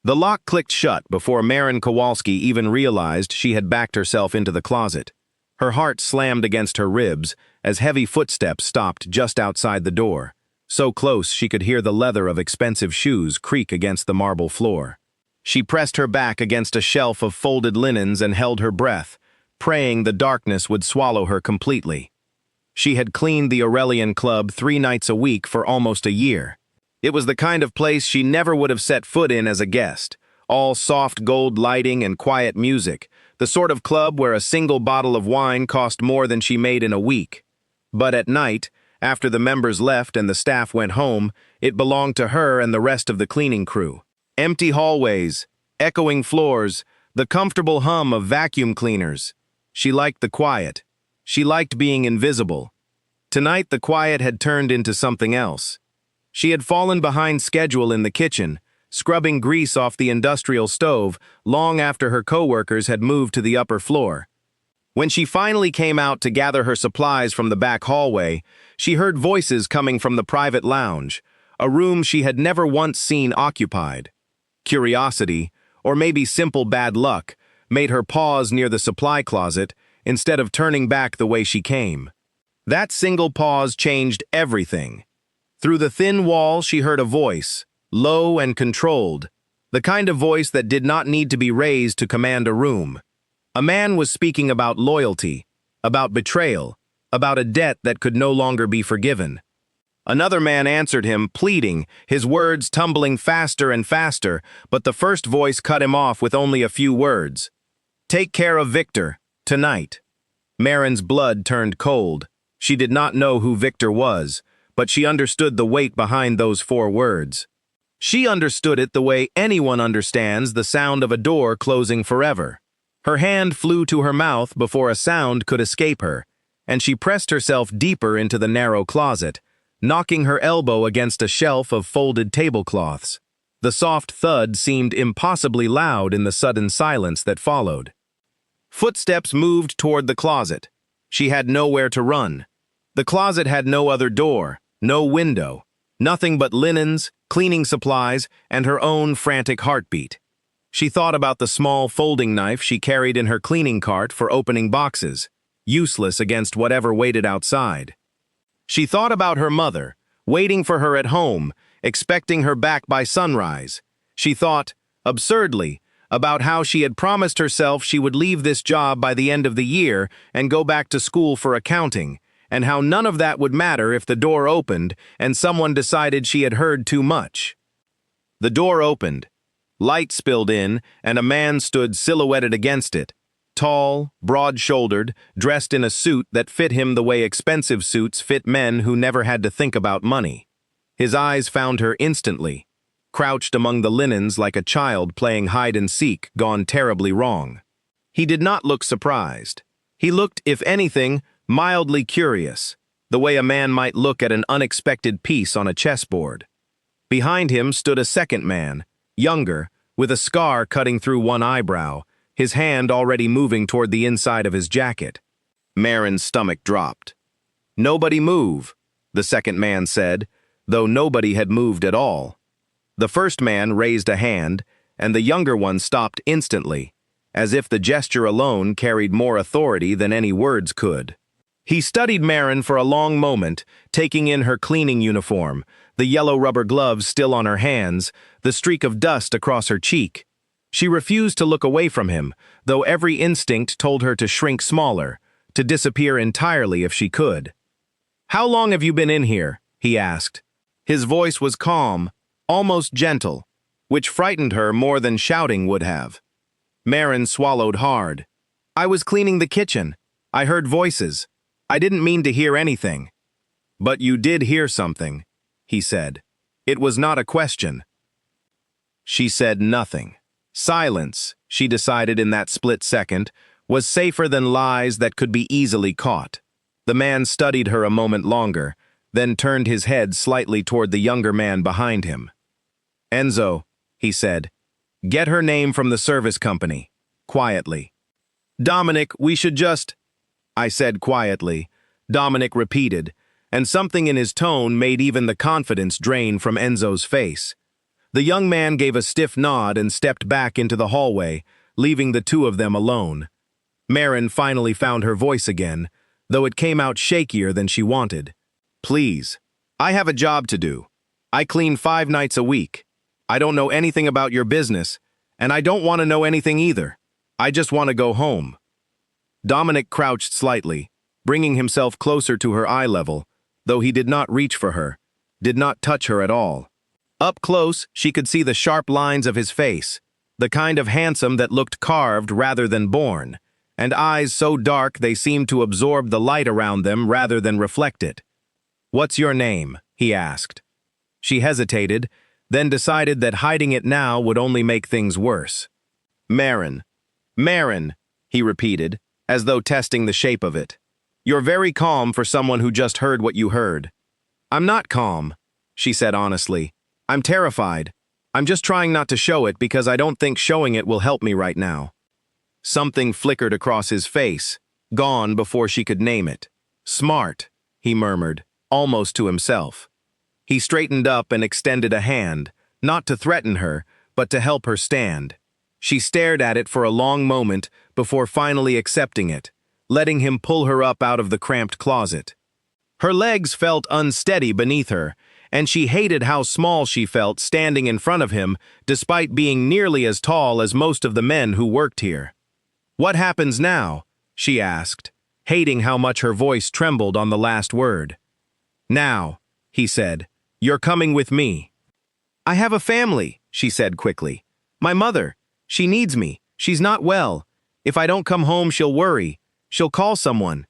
The lock clicked shut before Marin Kowalski even realized she had backed herself into the closet. Her heart slammed against her ribs as heavy footsteps stopped just outside the door, so close she could hear the leather of expensive shoes creak against the marble floor. She pressed her back against a shelf of folded linens and held her breath, praying the darkness would swallow her completely. She had cleaned the Aurelian Club 3 nights a week for almost a year. It was the kind of place she never would have set foot in as a guest, all soft gold lighting and quiet music, the sort of club where a single bottle of wine cost more than she made in a week. But at night, after the members left and the staff went home, it belonged to her and the rest of the cleaning crew. Empty hallways, echoing floors, the comfortable hum of vacuum cleaners. She liked the quiet. She liked being invisible. Tonight, the quiet had turned into something else. She had fallen behind schedule in the kitchen, scrubbing grease off the industrial stove long after her coworkers had moved to the upper floor. When she finally came out to gather her supplies from the back hallway, she heard voices coming from the private lounge, a room she had never once seen occupied. Curiosity, or maybe simple bad luck, made her pause near the supply closet instead of turning back the way she came. That single pause changed everything. Through the thin wall, she heard a voice, low and controlled, the kind of voice that did not need to be raised to command a room. A man was speaking about loyalty, about betrayal, about a debt that could no longer be forgiven. Another man answered him, pleading, his words tumbling faster and faster, but the first voice cut him off with only a few words. "Take care of Victor, tonight." Marin's blood turned cold. She did not know who Victor was, but she understood the weight behind those 4 words. She understood it the way anyone understands the sound of a door closing forever. Her hand flew to her mouth before a sound could escape her, and she pressed herself deeper into the narrow closet, knocking her elbow against a shelf of folded tablecloths. The soft thud seemed impossibly loud in the sudden silence that followed. Footsteps moved toward the closet. She had nowhere to run. The closet had no other door, no window, nothing but linens, cleaning supplies, and her own frantic heartbeat. She thought about the small folding knife she carried in her cleaning cart for opening boxes, useless against whatever waited outside. She thought about her mother, waiting for her at home, expecting her back by sunrise. She thought, absurdly, about how she had promised herself she would leave this job by the end of the year and go back to school for accounting, and how none of that would matter if the door opened and someone decided she had heard too much. The door opened. Light spilled in, and a man stood silhouetted against it, tall, broad-shouldered, dressed in a suit that fit him the way expensive suits fit men who never had to think about money. His eyes found her instantly, crouched among the linens like a child playing hide-and-seek gone terribly wrong. He did not look surprised. He looked, if anything, mildly curious, the way a man might look at an unexpected piece on a chessboard. Behind him stood a second man, younger, with a scar cutting through one eyebrow, his hand already moving toward the inside of his jacket. Marin's stomach dropped. "Nobody move," the second man said, though nobody had moved at all. The first man raised a hand, and the younger one stopped instantly, as if the gesture alone carried more authority than any words could. He studied Marin for a long moment, taking in her cleaning uniform, the yellow rubber gloves still on her hands, the streak of dust across her cheek. She refused to look away from him, though every instinct told her to shrink smaller, to disappear entirely if she could. "How long have you been in here?" he asked. His voice was calm, almost gentle, which frightened her more than shouting would have. Marin swallowed hard. "I was cleaning the kitchen. I heard voices. I didn't mean to hear anything." "But you did hear something," he said. It was not a question. She said nothing. Silence, she decided in that split second, was safer than lies that could be easily caught. The man studied her a moment longer, then turned his head slightly toward the younger man behind him. "Enzo," he said, "get her name from the service company," quietly. "Dominic, we should just—" I said quietly, Dominic repeated, and something in his tone made even the confidence drain from Enzo's face. The young man gave a stiff nod and stepped back into the hallway, leaving the two of them alone. Marin finally found her voice again, though it came out shakier than she wanted. Please. I have a job to do. I clean 5 nights a week. I don't know anything about your business, and I don't want to know anything either. I just want to go home. Dominic crouched slightly, bringing himself closer to her eye level, though he did not reach for her, did not touch her at all. Up close, she could see the sharp lines of his face, the kind of handsome that looked carved rather than born, and eyes so dark they seemed to absorb the light around them rather than reflect it. "What's your name?" he asked. She hesitated, then decided that hiding it now would only make things worse. "Marin. Marin," he repeated, as though testing the shape of it. "You're very calm for someone who just heard what you heard." "I'm not calm," she said honestly. "I'm terrified. I'm just trying not to show it because I don't think showing it will help me right now." Something flickered across his face, gone before she could name it. "Smart," he murmured, almost to himself. He straightened up and extended a hand, not to threaten her, but to help her stand. She stared at it for a long moment before finally accepting it, letting him pull her up out of the cramped closet. Her legs felt unsteady beneath her, and she hated how small she felt standing in front of him despite being nearly as tall as most of the men who worked here. "What happens now?" she asked, hating how much her voice trembled on the last word. "Now," he said, "you're coming with me." "I have a family," she said quickly. "My mother. She needs me. She's not well. If I don't come home, she'll worry. She'll call someone."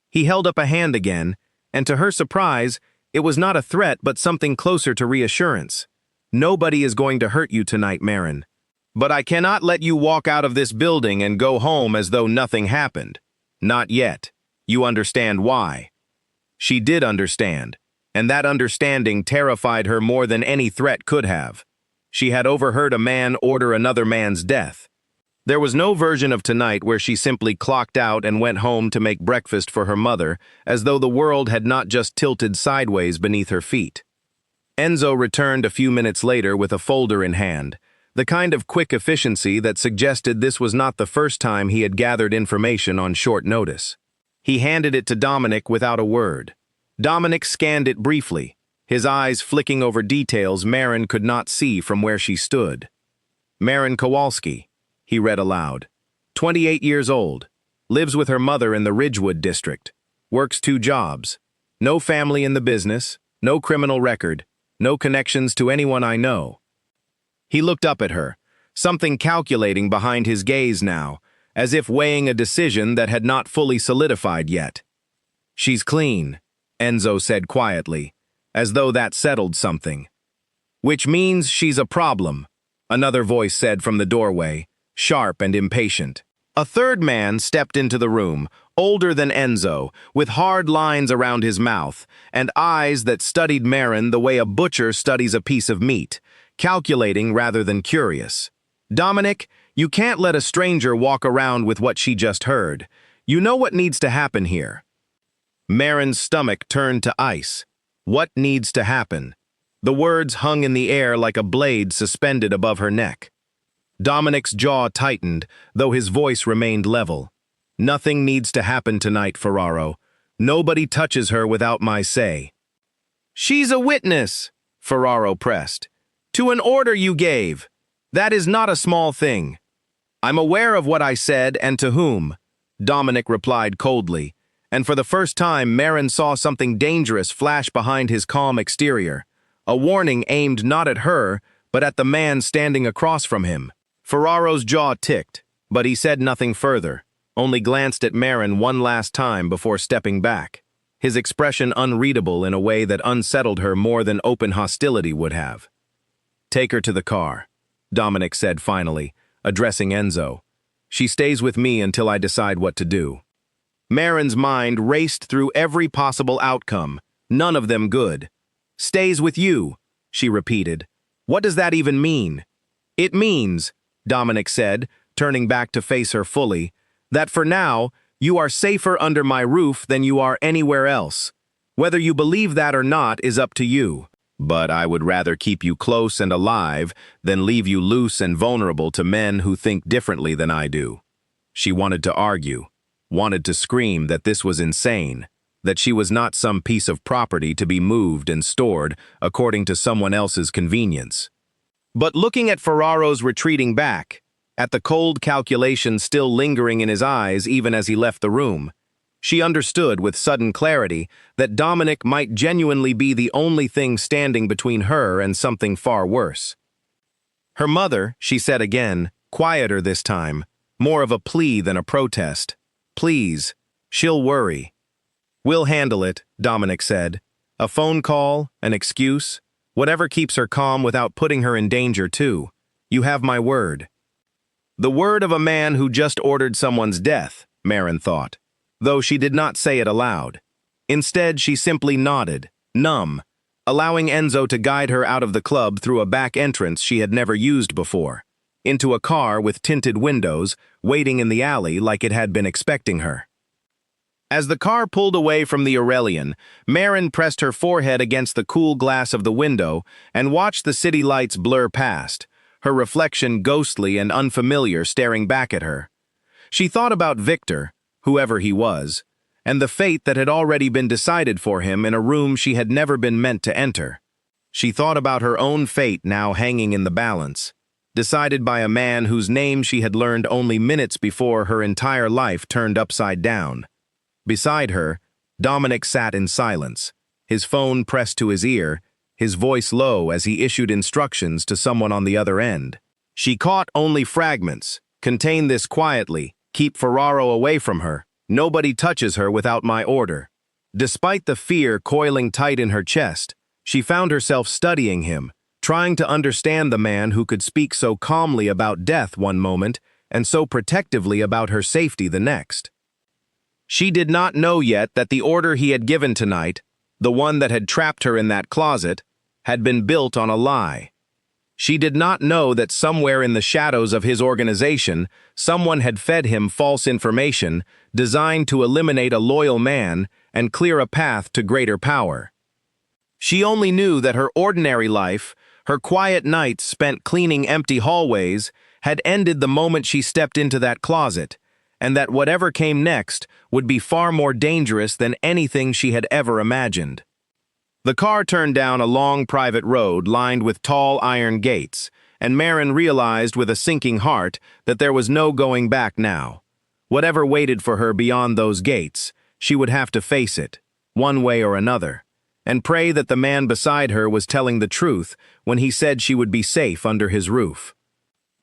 He held up a hand again, and to her surprise, it was not a threat but something closer to reassurance. "Nobody is going to hurt you tonight, Marin. But I cannot let you walk out of this building and go home as though nothing happened. Not yet. You understand why." She did understand, and that understanding terrified her more than any threat could have. She had overheard a man order another man's death. There was no version of tonight where she simply clocked out and went home to make breakfast for her mother, as though the world had not just tilted sideways beneath her feet. Enzo returned a few minutes later with a folder in hand, the kind of quick efficiency that suggested this was not the first time he had gathered information on short notice. He handed it to Dominic without a word. Dominic scanned it briefly, his eyes flicking over details Marin could not see from where she stood. "Marin Kowalski," he read aloud. 28 years old, lives with her mother in the Ridgewood district, works 2 jobs, no family in the business, no criminal record, no connections to anyone I know. He looked up at her, something calculating behind his gaze now, as if weighing a decision that had not fully solidified yet. "She's clean," Enzo said quietly, as though that settled something. "Which means she's a problem," another voice said from the doorway, sharp and impatient. A third man stepped into the room, older than Enzo, with hard lines around his mouth, and eyes that studied Marin the way a butcher studies a piece of meat, calculating rather than curious. "Dominic, you can't let a stranger walk around with what she just heard. You know what needs to happen here." Marin's stomach turned to ice. What needs to happen? The words hung in the air like a blade suspended above her neck. Dominic's jaw tightened, though his voice remained level. "Nothing needs to happen tonight, Ferraro. Nobody touches her without my say." "She's a witness," Ferraro pressed, "to an order you gave. That is not a small thing." "I'm aware of what I said and to whom," Dominic replied coldly, and for the first time Marin saw something dangerous flash behind his calm exterior, a warning aimed not at her, but at the man standing across from him. Ferraro's jaw ticked, but he said nothing further, only glanced at Marin one last time before stepping back, his expression unreadable in a way that unsettled her more than open hostility would have. "Take her to the car," Dominic said finally, addressing Enzo. "She stays with me until I decide what to do." Marin's mind raced through every possible outcome, none of them good. "Stays with you," she repeated. "What does that even mean?" "It means," Dominic said, turning back to face her fully, "that for now, you are safer under my roof than you are anywhere else. Whether you believe that or not is up to you." But I would rather keep you close and alive than leave you loose and vulnerable to men who think differently than I do. She wanted to argue, wanted to scream that this was insane, that she was not some piece of property to be moved and stored according to someone else's convenience. But looking at Ferraro's retreating back, at the cold calculation still lingering in his eyes even as he left the room, she understood with sudden clarity that Dominic might genuinely be the only thing standing between her and something far worse. Her mother, she said again, quieter this time, more of a plea than a protest. Please, she'll worry. We'll handle it, Dominic said. A phone call, an excuse, whatever keeps her calm without putting her in danger too. You have my word. The word of a man who just ordered someone's death, Maren thought, though she did not say it aloud. Instead, she simply nodded, numb, allowing Enzo to guide her out of the club through a back entrance she had never used before, into a car with tinted windows, waiting in the alley like it had been expecting her. As the car pulled away from the Aurelian, Maren pressed her forehead against the cool glass of the window and watched the city lights blur past, her reflection ghostly and unfamiliar staring back at her. She thought about Victor, whoever he was, and the fate that had already been decided for him in a room she had never been meant to enter. She thought about her own fate now hanging in the balance, decided by a man whose name she had learned only minutes before her entire life turned upside down. Beside her, Dominic sat in silence, his phone pressed to his ear, his voice low as he issued instructions to someone on the other end. She caught only fragments. Contain this quietly. Keep Ferraro away from her. Nobody touches her without my order. Despite the fear coiling tight in her chest, she found herself studying him, trying to understand the man who could speak so calmly about death one moment and so protectively about her safety the next. She did not know yet that the order he had given tonight, the one that had trapped her in that closet, had been built on a lie. She did not know that somewhere in the shadows of his organization, someone had fed him false information designed to eliminate a loyal man and clear a path to greater power. She only knew that her ordinary life, her quiet nights spent cleaning empty hallways, had ended the moment she stepped into that closet, and that whatever came next would be far more dangerous than anything she had ever imagined. The car turned down a long private road lined with tall iron gates, and Maren realized with a sinking heart that there was no going back now. Whatever waited for her beyond those gates, she would have to face it, one way or another, and pray that the man beside her was telling the truth when he said she would be safe under his roof.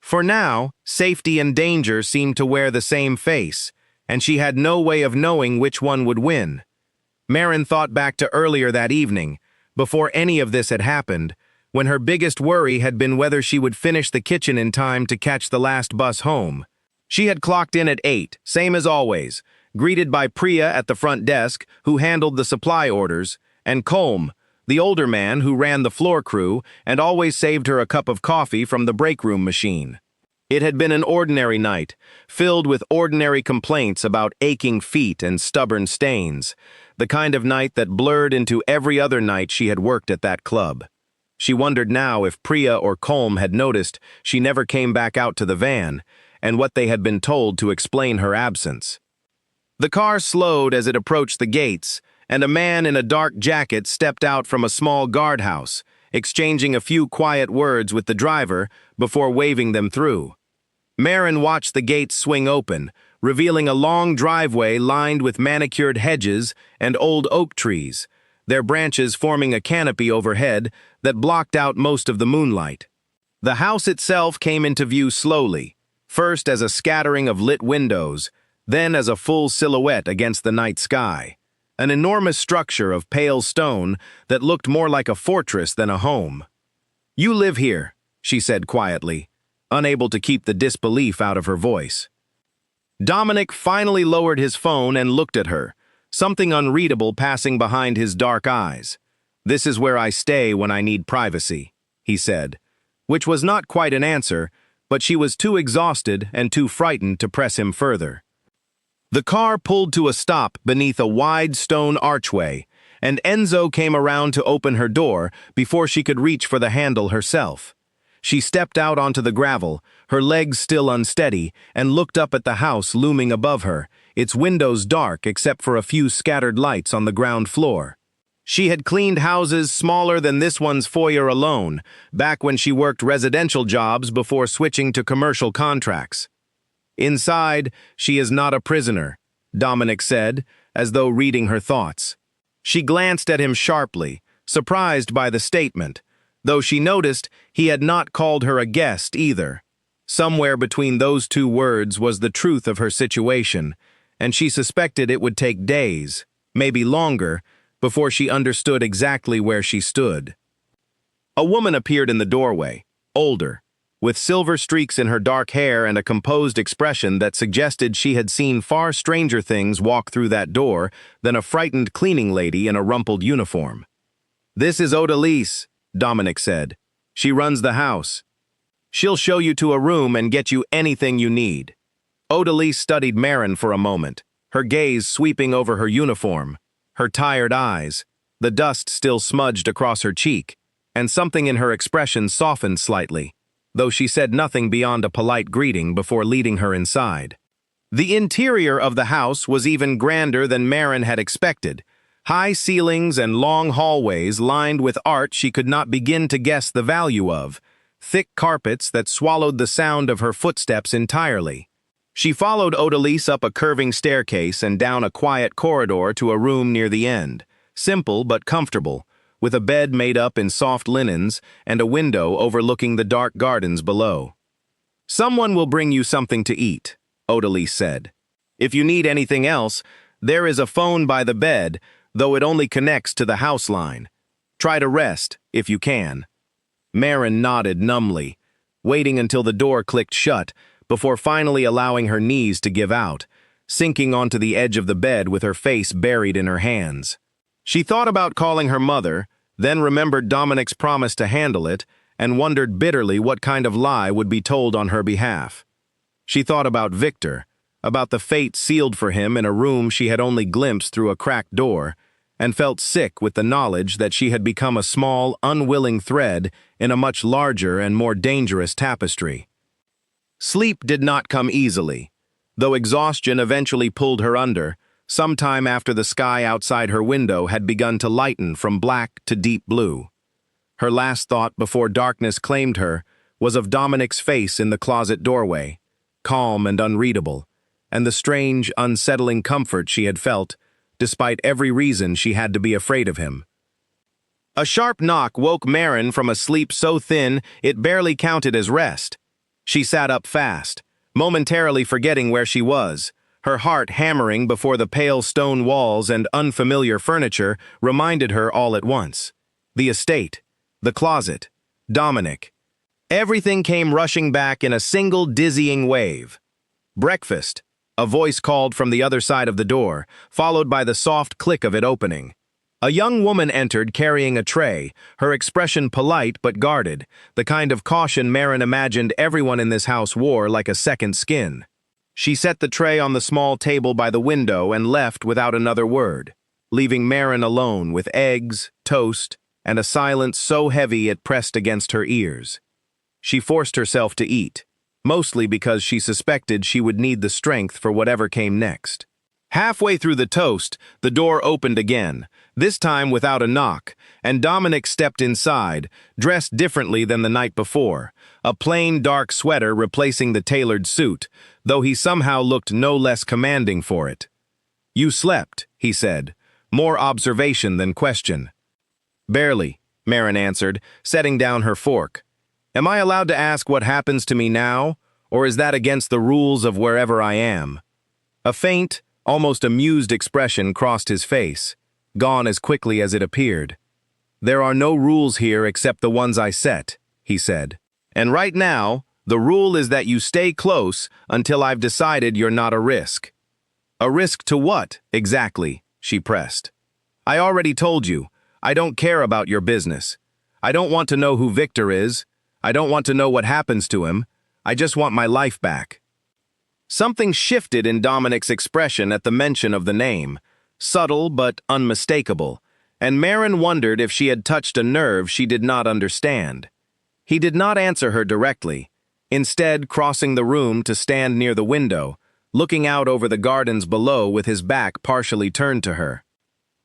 For now, safety and danger seemed to wear the same face, and she had no way of knowing which one would win. Maren thought back to earlier that evening, before any of this had happened, when her biggest worry had been whether she would finish the kitchen in time to catch the last bus home. She had clocked in at 8, same as always, greeted by Priya at the front desk, who handled the supply orders, and Colm, the older man who ran the floor crew and always saved her a cup of coffee from the break room machine. It had been an ordinary night, filled with ordinary complaints about aching feet and stubborn stains, the kind of night that blurred into every other night she had worked at that club. She wondered now if Priya or Colm had noticed she never came back out to the van, and what they had been told to explain her absence. The car slowed as it approached the gates, and a man in a dark jacket stepped out from a small guardhouse, exchanging a few quiet words with the driver before waving them through. Maren watched the gates swing open, revealing a long driveway lined with manicured hedges and old oak trees, their branches forming a canopy overhead that blocked out most of the moonlight. The house itself came into view slowly, first as a scattering of lit windows, then as a full silhouette against the night sky, an enormous structure of pale stone that looked more like a fortress than a home. "You live here," she said quietly, unable to keep the disbelief out of her voice. Dominic finally lowered his phone and looked at her, something unreadable passing behind his dark eyes. "This is where I stay when I need privacy," he said, which was not quite an answer, but she was too exhausted and too frightened to press him further. The car pulled to a stop beneath a wide stone archway, and Enzo came around to open her door before she could reach for the handle herself. She stepped out onto the gravel, her legs still unsteady, and looked up at the house looming above her, its windows dark except for a few scattered lights on the ground floor. She had cleaned houses smaller than this one's foyer alone, back when she worked residential jobs before switching to commercial contracts. "Inside, she is not a prisoner," Dominic said, as though reading her thoughts. She glanced at him sharply, surprised by the statement, though she noticed he had not called her a guest either. Somewhere between those two words was the truth of her situation, and she suspected it would take days, maybe longer, before she understood exactly where she stood. A woman appeared in the doorway, older, with silver streaks in her dark hair and a composed expression that suggested she had seen far stranger things walk through that door than a frightened cleaning lady in a rumpled uniform. "This is Odalise," Dominic said. "She runs the house. She'll show you to a room and get you anything you need." Odalise studied Marin for a moment, her gaze sweeping over her uniform, her tired eyes, the dust still smudged across her cheek, and something in her expression softened slightly, though she said nothing beyond a polite greeting before leading her inside. The interior of the house was even grander than Marin had expected. High ceilings and long hallways lined with art she could not begin to guess the value of, thick carpets that swallowed the sound of her footsteps entirely. She followed Odalise up a curving staircase and down a quiet corridor to a room near the end, simple but comfortable, with a bed made up in soft linens and a window overlooking the dark gardens below. "Someone will bring you something to eat," Odalise said. "If you need anything else, there is a phone by the bed, though it only connects to the house line. Try to rest, if you can." Marin nodded numbly, waiting until the door clicked shut, before finally allowing her knees to give out, sinking onto the edge of the bed with her face buried in her hands. She thought about calling her mother, then remembered Dominic's promise to handle it, and wondered bitterly what kind of lie would be told on her behalf. She thought about Victor, about the fate sealed for him in a room she had only glimpsed through a cracked door, and felt sick with the knowledge that she had become a small, unwilling thread in a much larger and more dangerous tapestry. Sleep did not come easily, though exhaustion eventually pulled her under, sometime after the sky outside her window had begun to lighten from black to deep blue. Her last thought before darkness claimed her was of Dominic's face in the closet doorway, calm and unreadable, and the strange, unsettling comfort she had felt, despite every reason she had to be afraid of him. A sharp knock woke Marin from a sleep so thin it barely counted as rest. She sat up fast, momentarily forgetting where she was, her heart hammering before the pale stone walls and unfamiliar furniture reminded her all at once. The estate, the closet, Dominic. Everything came rushing back in a single dizzying wave. "Breakfast," a voice called from the other side of the door, followed by the soft click of it opening. A young woman entered carrying a tray, her expression polite but guarded, the kind of caution Marin imagined everyone in this house wore like a second skin. She set the tray on the small table by the window and left without another word, leaving Marin alone with eggs, toast, and a silence so heavy it pressed against her ears. She forced herself to eat, mostly because she suspected she would need the strength for whatever came next. Halfway through the toast, the door opened again, this time without a knock, and Dominic stepped inside, dressed differently than the night before, a plain dark sweater replacing the tailored suit, though he somehow looked no less commanding for it. "You slept," he said, more observation than question. "Barely," Marin answered, setting down her fork. "Am I allowed to ask what happens to me now, or is that against the rules of wherever I am?" A faint, almost amused expression crossed his face, gone as quickly as it appeared. "There are no rules here except the ones I set," he said. "And right now, the rule is that you stay close until I've decided you're not a risk." "A risk to what, exactly?" she pressed. "I already told you, I don't care about your business. I don't want to know who Victor is. I don't want to know what happens to him. I just want my life back." Something shifted in Dominic's expression at the mention of the name, subtle but unmistakable, and Marin wondered if she had touched a nerve she did not understand. He did not answer her directly, instead crossing the room to stand near the window, looking out over the gardens below with his back partially turned to her.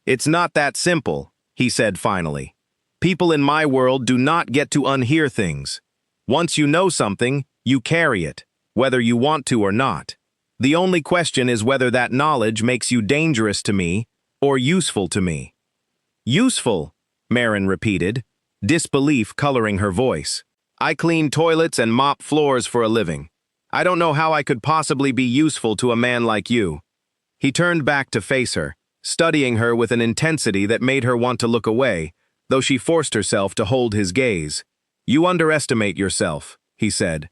"It's not that simple," he said finally. "People in my world do not get to unhear things. Once you know something, you carry it, whether you want to or not. The only question is whether that knowledge makes you dangerous to me or useful to me." "Useful," Marin repeated, disbelief coloring her voice. "I clean toilets and mop floors for a living. I don't know how I could possibly be useful to a man like you." He turned back to face her, studying her with an intensity that made her want to look away, though she forced herself to hold his gaze. "You underestimate yourself," he said.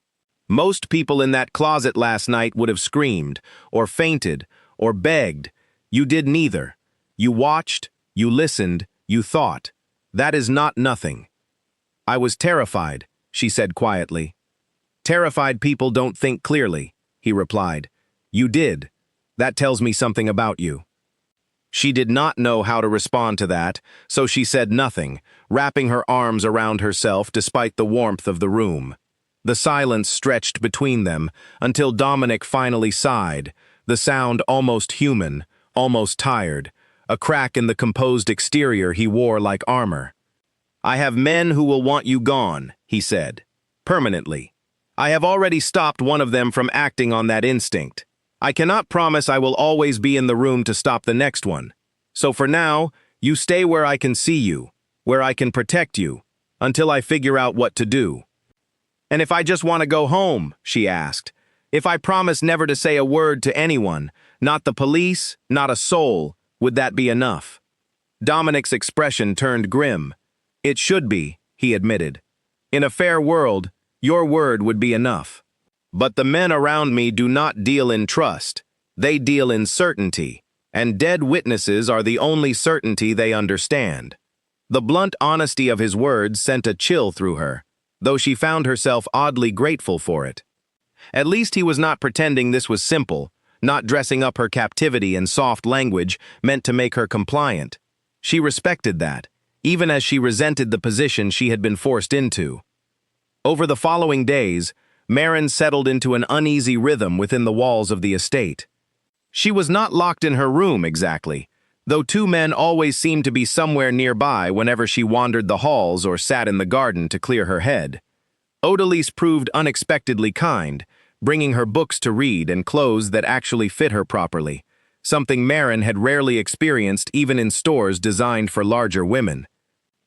"Most people in that closet last night would have screamed, or fainted, or begged. You did neither. You watched, you listened, you thought. That is not nothing." "I was terrified," she said quietly. "Terrified people don't think clearly," he replied. "You did. That tells me something about you." She did not know how to respond to that, so she said nothing, wrapping her arms around herself despite the warmth of the room. The silence stretched between them until Dominic finally sighed, the sound almost human, almost tired, a crack in the composed exterior he wore like armor. "I have men who will want you gone," he said. "Permanently. I have already stopped one of them from acting on that instinct. I cannot promise I will always be in the room to stop the next one. So for now, you stay where I can see you, where I can protect you, until I figure out what to do." "And if I just want to go home," she asked, "if I promise never to say a word to anyone, not the police, not a soul, would that be enough?" Dominic's expression turned grim. "It should be," he admitted. "In a fair world, your word would be enough. But the men around me do not deal in trust. They deal in certainty, and dead witnesses are the only certainty they understand." The blunt honesty of his words sent a chill through her, though she found herself oddly grateful for it. At least he was not pretending this was simple, not dressing up her captivity in soft language meant to make her compliant. She respected that, even as she resented the position she had been forced into. Over the following days, Marin settled into an uneasy rhythm within the walls of the estate. She was not locked in her room exactly, though two men always seemed to be somewhere nearby whenever she wandered the halls or sat in the garden to clear her head. Odalise proved unexpectedly kind, bringing her books to read and clothes that actually fit her properly, something Marin had rarely experienced even in stores designed for larger women.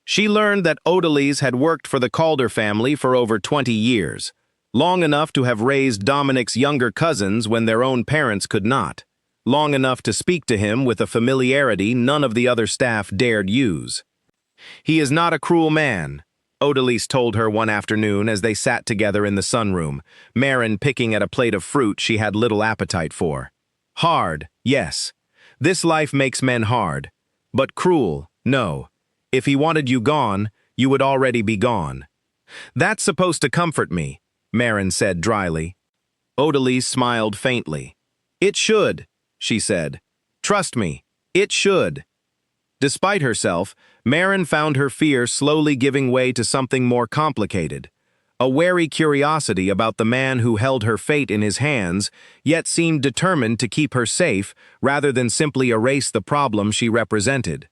She learned that Odalise had worked for the Calder family for over 20 years, long enough to have raised Dominic's younger cousins when their own parents could not, long enough to speak to him with a familiarity none of the other staff dared use. "He is not a cruel man," Odalise told her one afternoon as they sat together in the sunroom, Marin picking at a plate of fruit she had little appetite for. "Hard, yes. This life makes men hard. But cruel, no. If he wanted you gone, you would already be gone." "That's supposed to comfort me," Marin said dryly. Odalise smiled faintly. "It should," she said. "Trust me, it should." Despite herself, Marin found her fear slowly giving way to something more complicated, a wary curiosity about the man who held her fate in his hands, yet seemed determined to keep her safe rather than simply erase the problem she represented.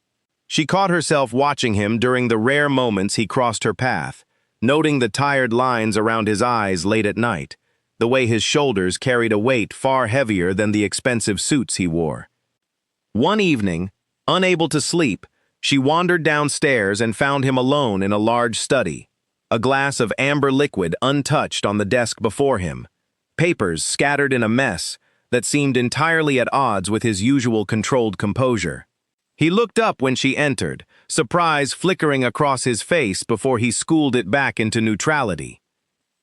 She caught herself watching him during the rare moments he crossed her path, noting the tired lines around his eyes late at night, the way his shoulders carried a weight far heavier than the expensive suits he wore. One evening, unable to sleep, she wandered downstairs and found him alone in a large study, a glass of amber liquid untouched on the desk before him, papers scattered in a mess that seemed entirely at odds with his usual controlled composure. He looked up when she entered, surprise flickering across his face before he schooled it back into neutrality.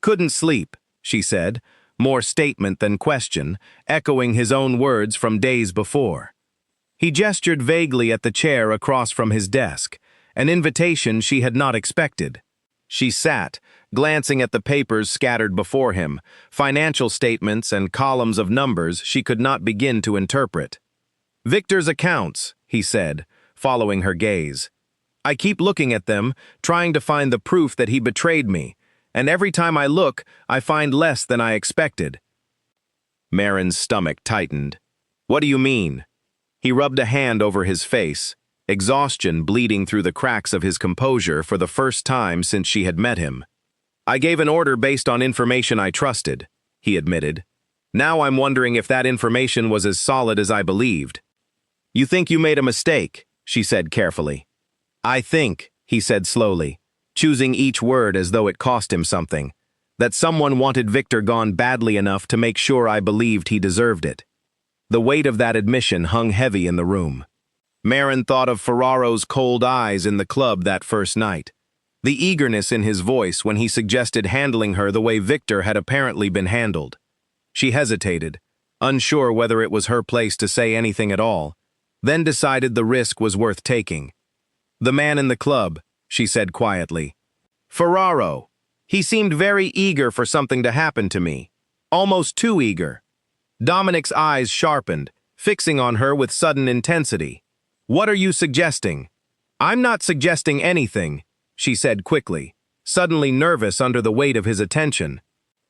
"Couldn't sleep," she said, more statement than question, echoing his own words from days before. He gestured vaguely at the chair across from his desk, an invitation she had not expected. She sat, glancing at the papers scattered before him, financial statements and columns of numbers she could not begin to interpret. "Victor's accounts," he said, following her gaze. "I keep looking at them, trying to find the proof that he betrayed me, and every time I look, I find less than I expected." Marin's stomach tightened. "What do you mean?" He rubbed a hand over his face, exhaustion bleeding through the cracks of his composure for the first time since she had met him. "I gave an order based on information I trusted," he admitted. "Now I'm wondering if that information was as solid as I believed." "You think you made a mistake," she said carefully. "I think," he said slowly, choosing each word as though it cost him something, "that someone wanted Victor gone badly enough to make sure I believed he deserved it." The weight of that admission hung heavy in the room. Marin thought of Ferraro's cold eyes in the club that first night, the eagerness in his voice when he suggested handling her the way Victor had apparently been handled. She hesitated, unsure whether it was her place to say anything at all, then decided the risk was worth taking. "The man in the club," she said quietly. "Ferraro. He seemed very eager for something to happen to me. Almost too eager." Dominic's eyes sharpened, fixing on her with sudden intensity. "What are you suggesting?" "I'm not suggesting anything," she said quickly, suddenly nervous under the weight of his attention.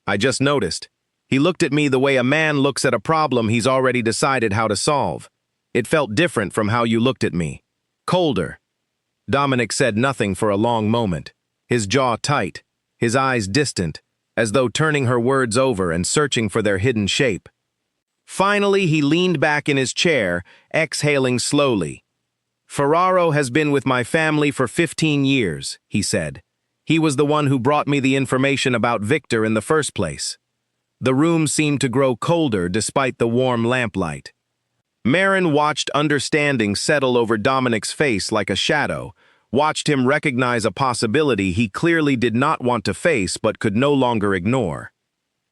"I just noticed. He looked at me the way a man looks at a problem he's already decided how to solve. It felt different from how you looked at me. Colder." Dominic said nothing for a long moment, his jaw tight, his eyes distant, as though turning her words over and searching for their hidden shape. Finally, he leaned back in his chair, exhaling slowly. "Ferraro has been with my family for 15 years, he said. "He was the one who brought me the information about Victor in the first place." The room seemed to grow colder despite the warm lamplight. Marin watched understanding settle over Dominic's face like a shadow, watched him recognize a possibility he clearly did not want to face but could no longer ignore.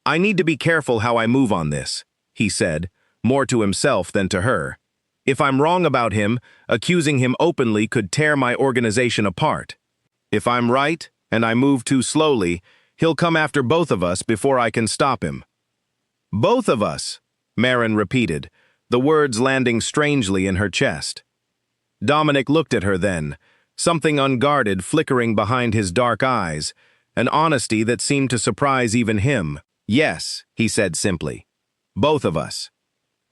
"I need to be careful how I move on this," he said, more to himself than to her. "If I'm wrong about him, accusing him openly could tear my organization apart. If I'm right, and I move too slowly, he'll come after both of us before I can stop him." "Both of us," Marin repeated, the words landing strangely in her chest. Dominic looked at her then, something unguarded flickering behind his dark eyes, an honesty that seemed to surprise even him. "Yes," he said simply. "Both of us."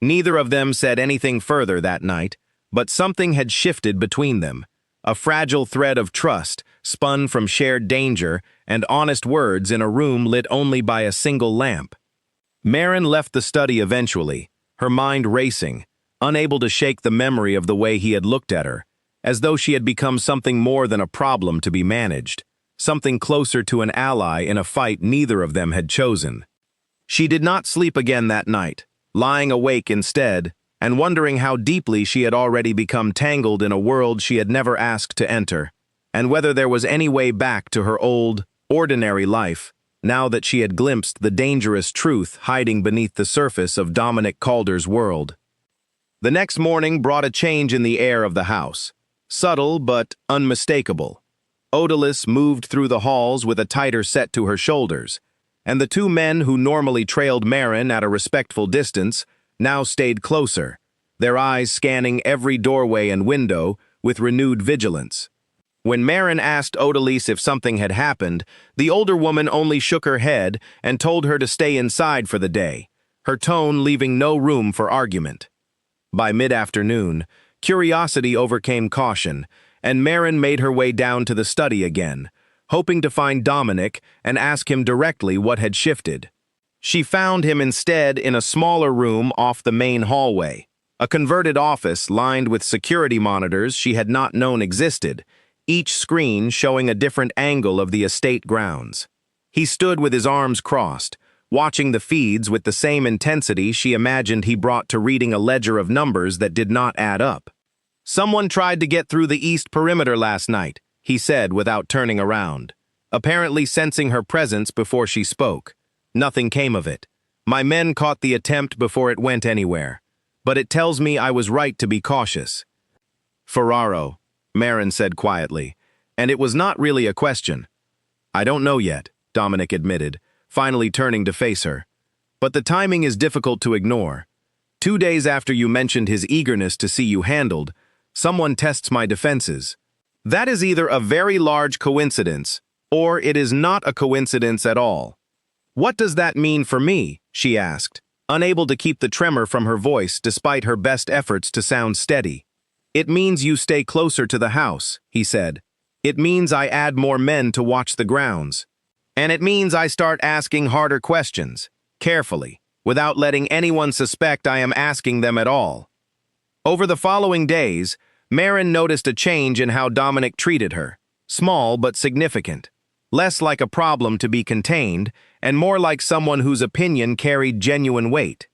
Neither of them said anything further that night, but something had shifted between them, a fragile thread of trust spun from shared danger and honest words in a room lit only by a single lamp. Marin left the study eventually, her mind racing, unable to shake the memory of the way he had looked at her, as though she had become something more than a problem to be managed, something closer to an ally in a fight neither of them had chosen. She did not sleep again that night, lying awake instead, and wondering how deeply she had already become tangled in a world she had never asked to enter, and whether there was any way back to her old, ordinary life, now that she had glimpsed the dangerous truth hiding beneath the surface of Dominic Calder's world. The next morning brought a change in the air of the house, subtle but unmistakable. Odalis moved through the halls with a tighter set to her shoulders, and the two men who normally trailed Marin at a respectful distance now stayed closer, their eyes scanning every doorway and window with renewed vigilance. When Marin asked Odalis if something had happened, the older woman only shook her head and told her to stay inside for the day, her tone leaving no room for argument. By mid-afternoon, curiosity overcame caution, and Marin made her way down to the study again, hoping to find Dominic and ask him directly what had shifted. She found him instead in a smaller room off the main hallway, a converted office lined with security monitors she had not known existed, each screen showing a different angle of the estate grounds. He stood with his arms crossed, watching the feeds with the same intensity she imagined he brought to reading a ledger of numbers that did not add up. "Someone tried to get through the east perimeter last night," he said without turning around, apparently sensing her presence before she spoke. "Nothing came of it. My men caught the attempt before it went anywhere, but it tells me I was right to be cautious." "Ferraro," Marin said quietly, and it was not really a question. "I don't know yet," Dominic admitted, finally turning to face her. "But the timing is difficult to ignore. 2 days after you mentioned his eagerness to see you handled, Someone tests my defenses. That is either a very large coincidence, or it is not a coincidence at all. What does that mean for me? She asked, unable to keep the tremor from her voice despite her best efforts to sound steady. It means you stay closer to the house, he said. It means I add more men to watch the grounds. And it means I start asking harder questions, carefully, without letting anyone suspect I am asking them at all. Over the following days, Maren noticed a change in how Dominic treated her, small but significant. Less like a problem to be contained, and more like someone whose opinion carried genuine weight.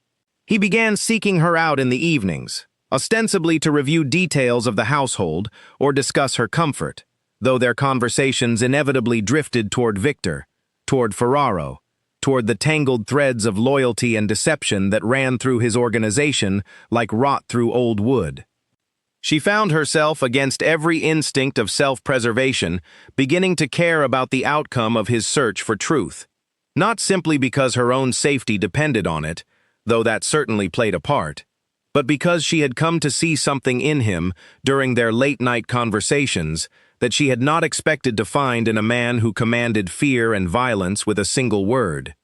He began seeking her out in the evenings, ostensibly to review details of the household or discuss her comfort, though their conversations inevitably drifted toward Victor, toward Ferraro, toward the tangled threads of loyalty and deception that ran through his organization like rot through old wood. She found herself, against every instinct of self-preservation, beginning to care about the outcome of his search for truth. Not simply because her own safety depended on it, though that certainly played a part, but because she had come to see something in him during their late-night conversations that she had not expected to find in a man who commanded fear and violence with a single word.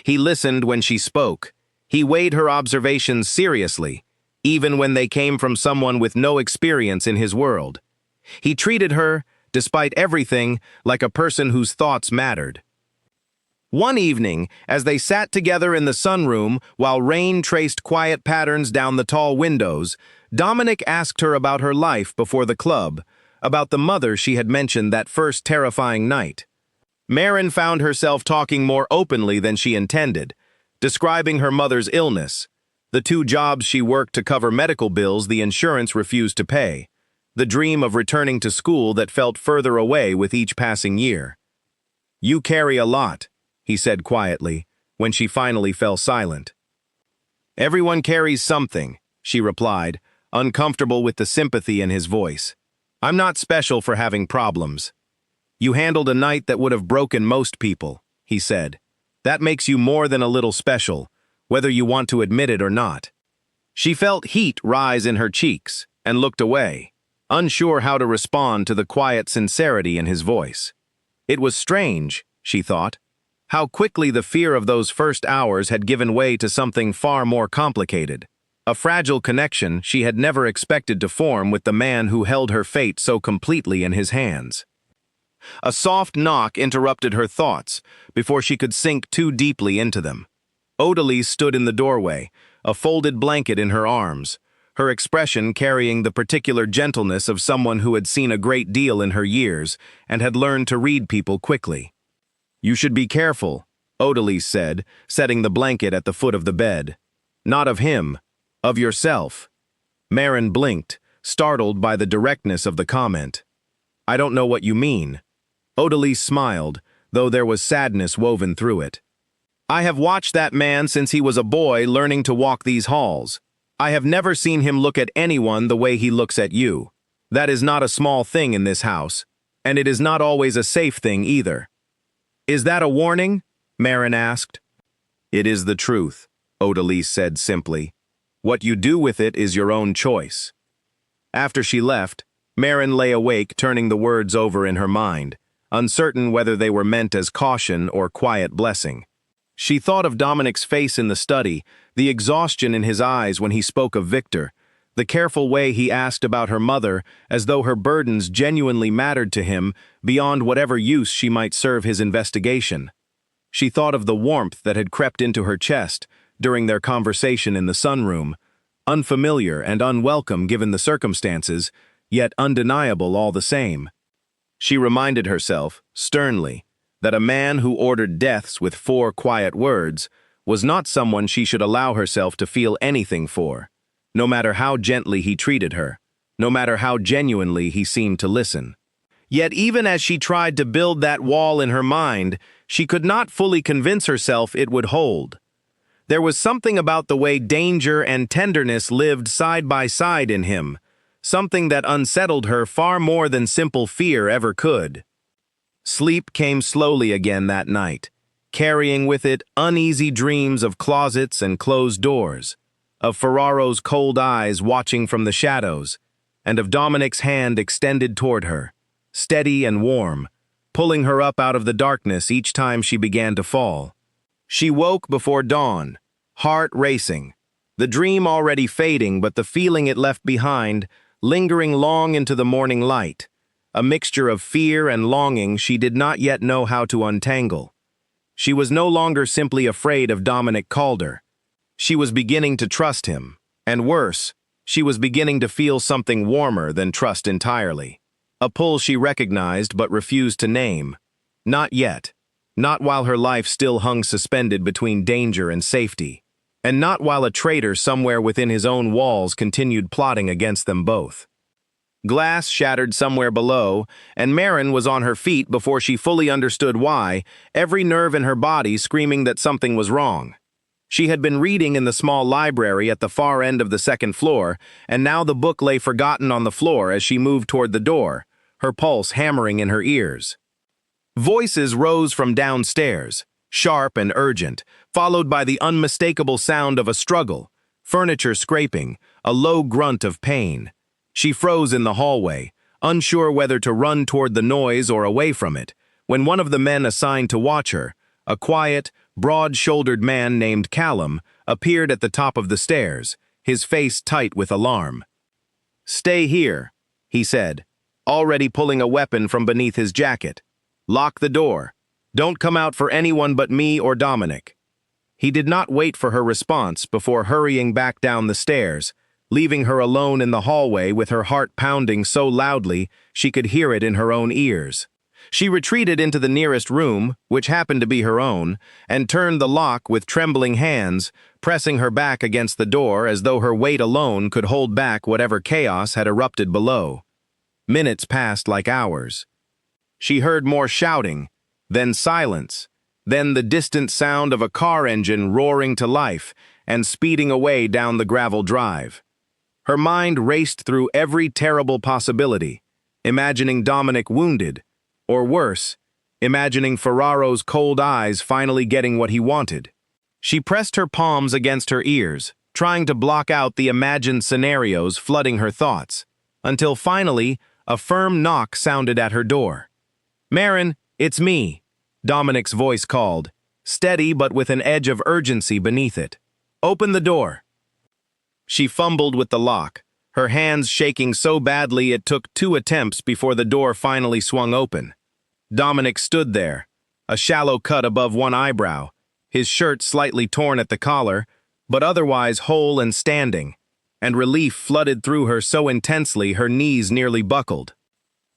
He listened when she spoke. He weighed her observations seriously, even when they came from someone with no experience in his world. He treated her, despite everything, like a person whose thoughts mattered. One evening, as they sat together in the sunroom while rain traced quiet patterns down the tall windows, Dominic asked her about her life before the club, about the mother she had mentioned that first terrifying night. Maren found herself talking more openly than she intended, describing her mother's illness, the 2 jobs she worked to cover medical bills the insurance refused to pay, the dream of returning to school that felt further away with each passing year. "You carry a lot," he said quietly, when she finally fell silent. "Everyone carries something," she replied, uncomfortable with the sympathy in his voice. "I'm not special for having problems." "You handled a night that would have broken most people," he said. "That makes you more than a little special, whether you want to admit it or not." She felt heat rise in her cheeks and looked away, unsure how to respond to the quiet sincerity in his voice. It was strange, she thought, how quickly the fear of those first hours had given way to something far more complicated, a fragile connection she had never expected to form with the man who held her fate so completely in his hands. A soft knock interrupted her thoughts before she could sink too deeply into them. Odalise stood in the doorway, a folded blanket in her arms, her expression carrying the particular gentleness of someone who had seen a great deal in her years and had learned to read people quickly. "You should be careful," Odalise said, setting the blanket at the foot of the bed. "Not of him, of yourself." Maren blinked, startled by the directness of the comment. "I don't know what you mean." Odalise smiled, though there was sadness woven through it. "I have watched that man since he was a boy learning to walk these halls. I have never seen him look at anyone the way he looks at you. That is not a small thing in this house, and it is not always a safe thing either." "Is that a warning?" Maren asked. "It is the truth," Odalise said simply. "What you do with it is your own choice." After she left, Maren lay awake turning the words over in her mind, uncertain whether they were meant as caution or quiet blessing. She thought of Dominic's face in the study, the exhaustion in his eyes when he spoke of Victor, the careful way he asked about her mother as though her burdens genuinely mattered to him beyond whatever use she might serve his investigation. She thought of the warmth that had crept into her chest during their conversation in the sunroom, unfamiliar and unwelcome given the circumstances, yet undeniable all the same. She reminded herself, sternly, that a man who ordered deaths with 4 quiet words was not someone she should allow herself to feel anything for, no matter how gently he treated her, no matter how genuinely he seemed to listen. Yet even as she tried to build that wall in her mind, she could not fully convince herself it would hold. There was something about the way danger and tenderness lived side by side in him, something that unsettled her far more than simple fear ever could. Sleep came slowly again that night, carrying with it uneasy dreams of closets and closed doors, of Ferraro's cold eyes watching from the shadows, and of Dominic's hand extended toward her, steady and warm, pulling her up out of the darkness each time she began to fall. She woke before dawn, heart racing, the dream already fading but the feeling it left behind, lingering long into the morning light, a mixture of fear and longing she did not yet know how to untangle. She was no longer simply afraid of Dominic Calder. She was beginning to trust him, and worse, she was beginning to feel something warmer than trust entirely. A pull she recognized but refused to name. Not yet. Not while her life still hung suspended between danger and safety. And not while a traitor somewhere within his own walls continued plotting against them both. Glass shattered somewhere below, and Marin was on her feet before she fully understood why, every nerve in her body screaming that something was wrong. She had been reading in the small library at the far end of the second floor, and now the book lay forgotten on the floor as she moved toward the door, her pulse hammering in her ears. Voices rose from downstairs, sharp and urgent, followed by the unmistakable sound of a struggle, furniture scraping, a low grunt of pain. She froze in the hallway, unsure whether to run toward the noise or away from it, when one of the men assigned to watch her, a quiet, broad-shouldered man named Callum, appeared at the top of the stairs, his face tight with alarm. "Stay here," he said, already pulling a weapon from beneath his jacket. "Lock the door. Don't come out for anyone but me or Dominic." He did not wait for her response before hurrying back down the stairs, leaving her alone in the hallway with her heart pounding so loudly she could hear it in her own ears. She retreated into the nearest room, which happened to be her own, and turned the lock with trembling hands, pressing her back against the door as though her weight alone could hold back whatever chaos had erupted below. Minutes passed like hours. She heard more shouting, then silence, then the distant sound of a car engine roaring to life and speeding away down the gravel drive. Her mind raced through every terrible possibility, imagining Dominic wounded, or worse, imagining Ferraro's cold eyes finally getting what he wanted. She pressed her palms against her ears, trying to block out the imagined scenarios flooding her thoughts, until finally a firm knock sounded at her door. "Marin, it's me," Dominic's voice called, steady but with an edge of urgency beneath it. "Open the door." She fumbled with the lock, her hands shaking so badly it took 2 attempts before the door finally swung open. Dominic stood there, a shallow cut above one eyebrow, his shirt slightly torn at the collar, but otherwise whole and standing, and relief flooded through her so intensely her knees nearly buckled.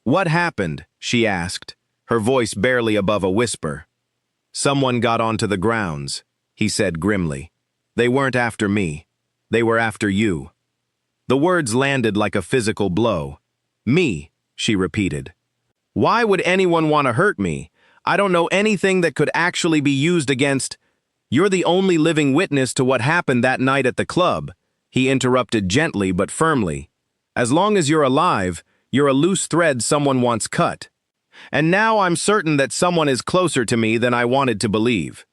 "What happened?" she asked, her voice barely above a whisper. "Someone got onto the grounds," he said grimly. "They weren't after me. They were after you." The words landed like a physical blow. "Me," she repeated. "Why would anyone want to hurt me? I don't know anything that could actually be used against—" "You're the only living witness to what happened that night at the club," he interrupted gently but firmly. "As long as you're alive, you're a loose thread someone wants cut. And now I'm certain that someone is closer to me than I wanted to believe."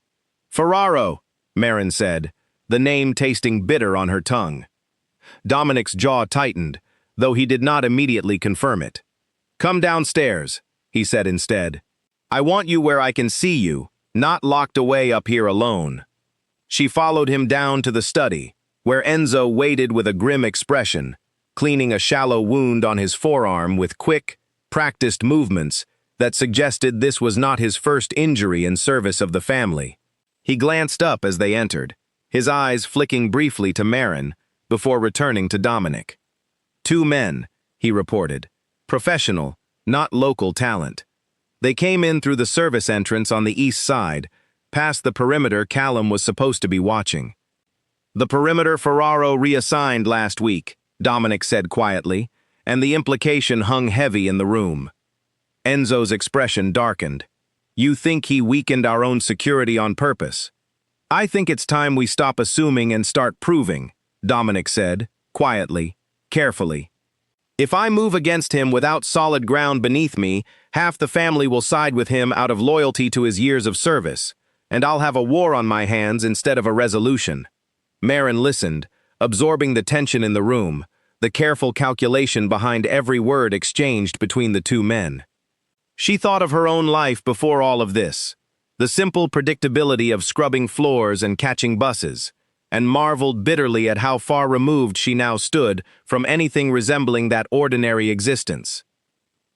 "Ferraro," Marin said, the name tasting bitter on her tongue. Dominic's jaw tightened, though he did not immediately confirm it. "Come downstairs," he said instead. "I want you where I can see you, not locked away up here alone." She followed him down to the study, where Enzo waited with a grim expression, cleaning a shallow wound on his forearm with quick, practiced movements that suggested this was not his first injury in service of the family. He glanced up as they entered, his eyes flicking briefly to Marin before returning to Dominic. "2 men," he reported. "Professional, not local talent. They came in through the service entrance on the east side, past the perimeter Callum was supposed to be watching." "The perimeter Ferraro reassigned last week," Dominic said quietly, and the implication hung heavy in the room. Enzo's expression darkened. "You think he weakened our own security on purpose?" "I think it's time we stop assuming and start proving," Dominic said, quietly, carefully. "If I move against him without solid ground beneath me, half the family will side with him out of loyalty to his years of service, and I'll have a war on my hands instead of a resolution." Marin listened, absorbing the tension in the room, the careful calculation behind every word exchanged between the two men. She thought of her own life before all of this, the simple predictability of scrubbing floors and catching buses, and marveled bitterly at how far removed she now stood from anything resembling that ordinary existence.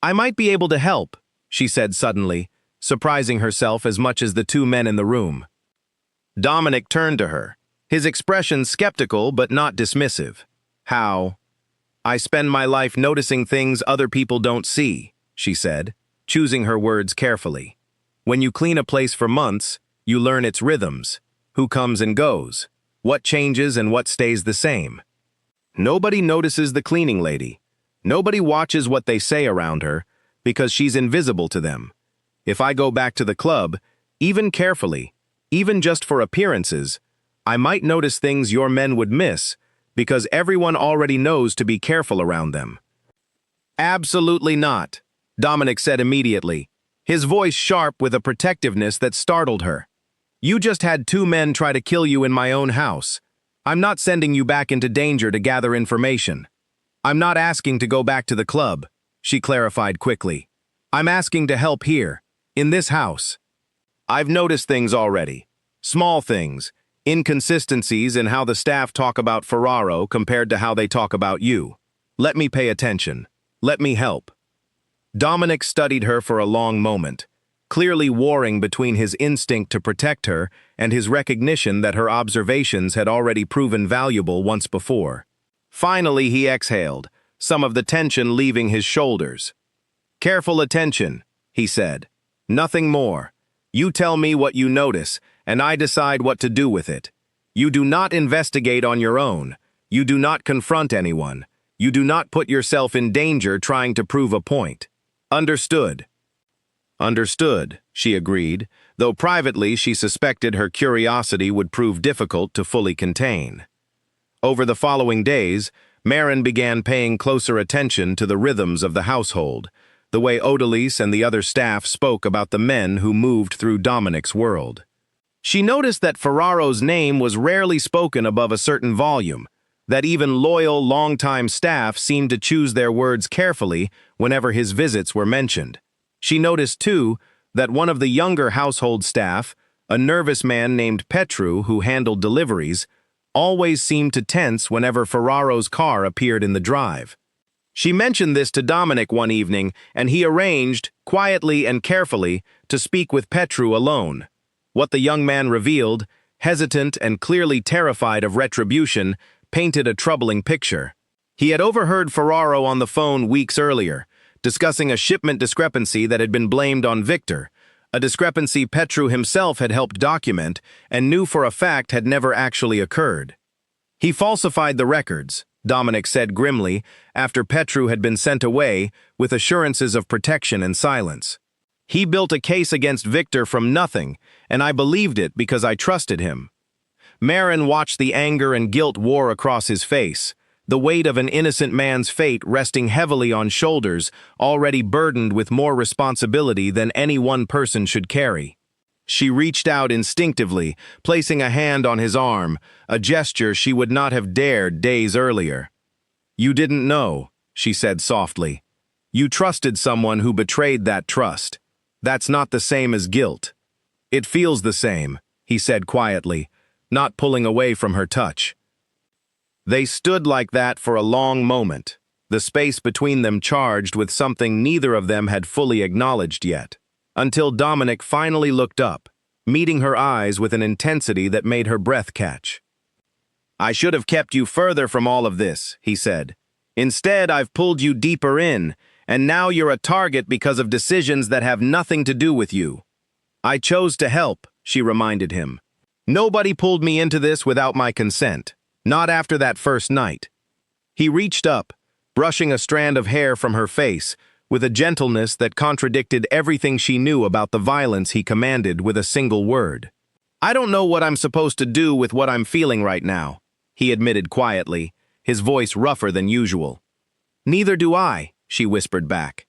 "I might be able to help," she said suddenly, surprising herself as much as the two men in the room. Dominic turned to her, his expression skeptical but not dismissive. "How?" "I spend my life noticing things other people don't see," she said, choosing her words carefully. "When you clean a place for months, you learn its rhythms, who comes and goes, what changes and what stays the same. Nobody notices the cleaning lady. Nobody watches what they say around her, because she's invisible to them. If I go back to the club, even carefully, even just for appearances, I might notice things your men would miss, because everyone already knows to be careful around them." "Absolutely not," Dominic said immediately, his voice sharp with a protectiveness that startled her. "You just had two men try to kill you in my own house. I'm not sending you back into danger to gather information. I'm not asking to go back to the club," she clarified quickly. "I'm asking to help here, in this house. I've noticed things already. Small things, inconsistencies in how the staff talk about Ferraro compared to how they talk about you. Let me pay attention. Let me help." Dominic studied her for a long moment, clearly warring between his instinct to protect her and his recognition that her observations had already proven valuable once before. Finally, he exhaled, some of the tension leaving his shoulders. "Careful attention," he said. "Nothing more. You tell me what you notice, and I decide what to do with it. You do not investigate on your own. You do not confront anyone. You do not put yourself in danger trying to prove a point. Understood?" "Understood," she agreed, though privately she suspected her curiosity would prove difficult to fully contain. Over the following days, Marin began paying closer attention to the rhythms of the household, the way Odalise and the other staff spoke about the men who moved through Dominic's world. She noticed that Ferraro's name was rarely spoken above a certain volume, that even loyal, long-time staff seemed to choose their words carefully whenever his visits were mentioned. She noticed, too, that one of the younger household staff, a nervous man named Petru who handled deliveries, always seemed to tense whenever Ferraro's car appeared in the drive. She mentioned this to Dominic one evening, and he arranged, quietly and carefully, to speak with Petru alone. What the young man revealed, hesitant and clearly terrified of retribution, painted a troubling picture. He had overheard Ferraro on the phone weeks earlier, discussing a shipment discrepancy that had been blamed on Victor, a discrepancy Petru himself had helped document and knew for a fact had never actually occurred. "He falsified the records," Dominic said grimly, after Petru had been sent away with assurances of protection and silence. "He built a case against Victor from nothing, and I believed it because I trusted him." Marin watched the anger and guilt war across his face, the weight of an innocent man's fate resting heavily on shoulders already burdened with more responsibility than any one person should carry. She reached out instinctively, placing a hand on his arm, a gesture she would not have dared days earlier. "You didn't know," she said softly. "You trusted someone who betrayed that trust. That's not the same as guilt." "It feels the same," he said quietly, not pulling away from her touch. They stood like that for a long moment, the space between them charged with something neither of them had fully acknowledged yet, until Dominic finally looked up, meeting her eyes with an intensity that made her breath catch. "I should have kept you further from all of this," he said. "Instead, I've pulled you deeper in, and now you're a target because of decisions that have nothing to do with you." "I chose to help," she reminded him. "Nobody pulled me into this without my consent. Not after that first night." He reached up, brushing a strand of hair from her face, with a gentleness that contradicted everything she knew about the violence he commanded with a single word. "I don't know what I'm supposed to do with what I'm feeling right now," he admitted quietly, his voice rougher than usual. "Neither do I," she whispered back.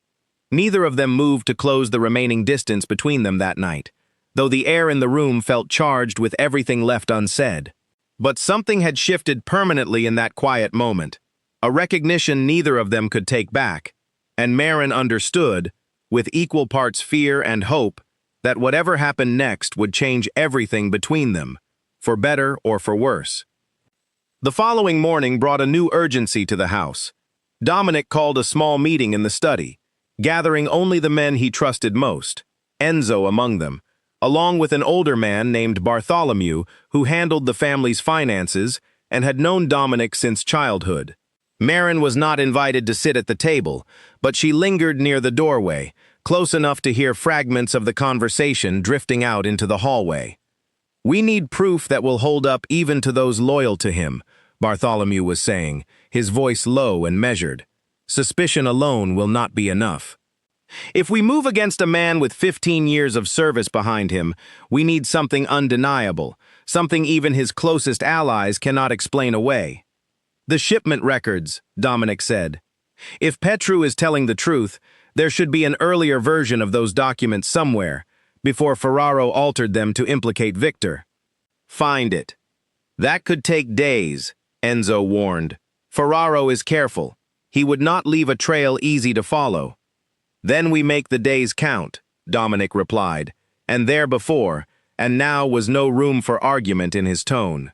Neither of them moved to close the remaining distance between them that night, though the air in the room felt charged with everything left unsaid. But something had shifted permanently in that quiet moment. a recognition neither of them could take back, and Marin understood, with equal parts fear and hope, that whatever happened next would change everything between them, for better or for worse. The following morning brought a new urgency to the house. Dominic called a small meeting in the study, gathering only the men he trusted most, Enzo among them, along with an older man named Bartholomew who handled the family's finances and had known Dominic since childhood. Marin was not invited to sit at the table, but she lingered near the doorway, close enough to hear fragments of the conversation drifting out into the hallway. "We need proof that will hold up even to those loyal to him," Bartholomew was saying, his voice low and measured. "Suspicion alone will not be enough. If we move against a man with 15 years of service behind him, we need something undeniable, something even his closest allies cannot explain away." "The shipment records," Dominic said. "If Petru is telling the truth, there should be an earlier version of those documents somewhere, before Ferraro altered them to implicate Victor." "Find it." "That could take days," Enzo warned. "Ferraro is careful. He would not leave a trail easy to follow." "Then we make the days count," Dominic replied, and there before, and now was no room for argument in his tone.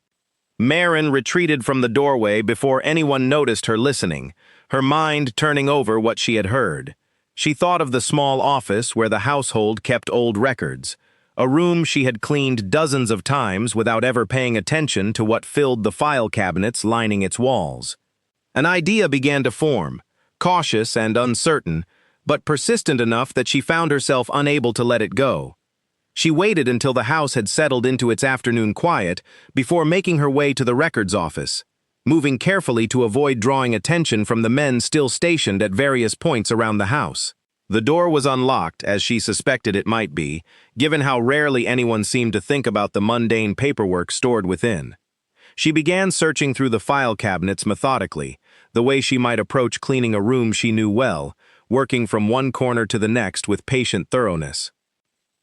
Marin retreated from the doorway before anyone noticed her listening, her mind turning over what she had heard. She thought of the small office where the household kept old records, a room she had cleaned dozens of times without ever paying attention to what filled the file cabinets lining its walls. An idea began to form, cautious and uncertain, but persistent enough that she found herself unable to let it go. She waited until the house had settled into its afternoon quiet before making her way to the records office, moving carefully to avoid drawing attention from the men still stationed at various points around the house. The door was unlocked, as she suspected it might be, given how rarely anyone seemed to think about the mundane paperwork stored within. She began searching through the file cabinets methodically, the way she might approach cleaning a room she knew well, working from one corner to the next with patient thoroughness.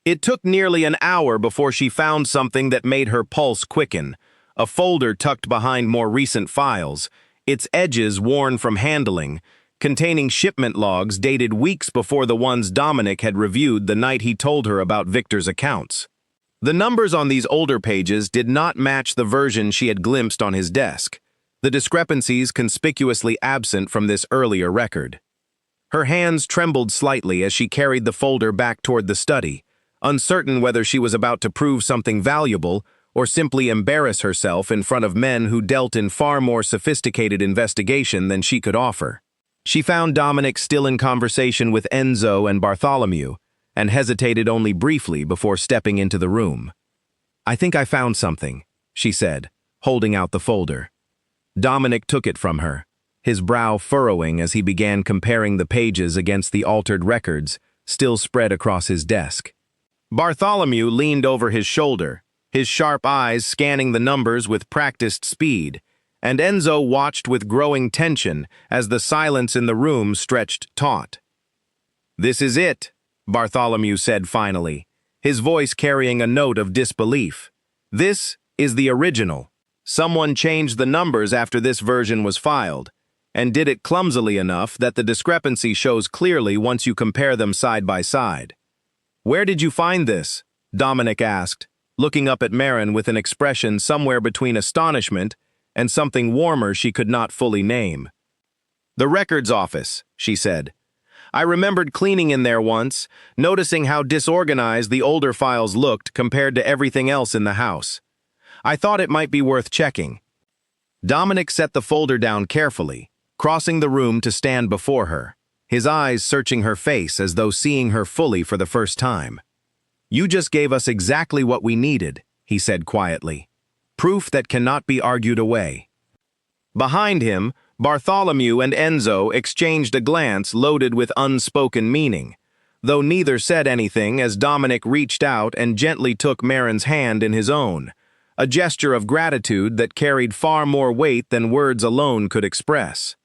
It took nearly an hour before she found something that made her pulse quicken, a folder tucked behind more recent files, its edges worn from handling, containing shipment logs dated weeks before the ones Dominic had reviewed the night he told her about Victor's accounts. The numbers on these older pages did not match the version she had glimpsed on his desk, the discrepancies conspicuously absent from this earlier record. Her hands trembled slightly as she carried the folder back toward the study, uncertain whether she was about to prove something valuable or simply embarrass herself in front of men who dealt in far more sophisticated investigation than she could offer. She found Dominic still in conversation with Enzo and Bartholomew, and hesitated only briefly before stepping into the room. "I think I found something," she said, holding out the folder. Dominic took it from her, his brow furrowing as he began comparing the pages against the altered records still spread across his desk. Bartholomew leaned over his shoulder, his sharp eyes scanning the numbers with practiced speed, and Enzo watched with growing tension as the silence in the room stretched taut. "This is it," Bartholomew said finally, his voice carrying a note of disbelief. "This is the original. Someone changed the numbers after this version was filed, and did it clumsily enough that the discrepancy shows clearly once you compare them side by side." "Where did you find this?" Dominic asked, looking up at Marin with an expression somewhere between astonishment and something warmer she could not fully name. "The records office," she said. "I remembered cleaning in there once, noticing how disorganized the older files looked compared to everything else in the house. I thought it might be worth checking." Dominic set the folder down carefully, crossing the room to stand before her, his eyes searching her face as though seeing her fully for the first time. "You just gave us exactly what we needed," he said quietly. "Proof that cannot be argued away." Behind him, Bartholomew and Enzo exchanged a glance loaded with unspoken meaning, though neither said anything as Dominic reached out and gently took Marin's hand in his own, a gesture of gratitude that carried far more weight than words alone could express.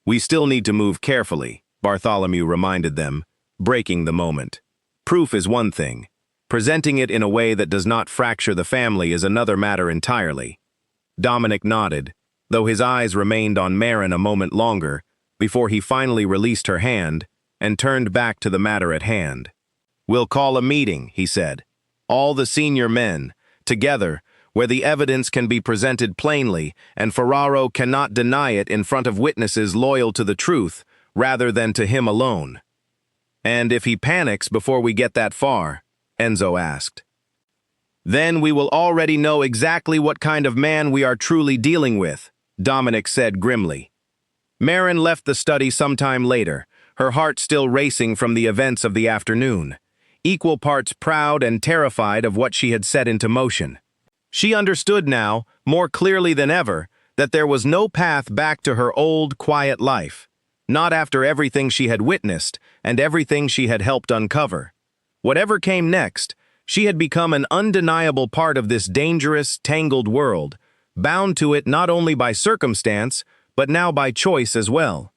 "We still need to move carefully," Bartholomew reminded them, breaking the moment. "Proof is one thing. Presenting it in a way that does not fracture the family is another matter entirely." Dominic nodded, though his eyes remained on Marin a moment longer before he finally released her hand and turned back to the matter at hand. "We'll call a meeting," he said. "All the senior men, together, where the evidence can be presented plainly and Ferraro cannot deny it in front of witnesses loyal to the truth rather than to him alone." "And if he panics before we get that far?" Enzo asked. "Then we will already know exactly what kind of man we are truly dealing with," Dominic said grimly. Marin left the study sometime later, her heart still racing from the events of the afternoon, equal parts proud and terrified of what she had set into motion. She understood now, more clearly than ever, that there was no path back to her old, quiet life, not after everything she had witnessed and everything she had helped uncover. Whatever came next, she had become an undeniable part of this dangerous, tangled world, bound to it not only by circumstance, but now by choice as well.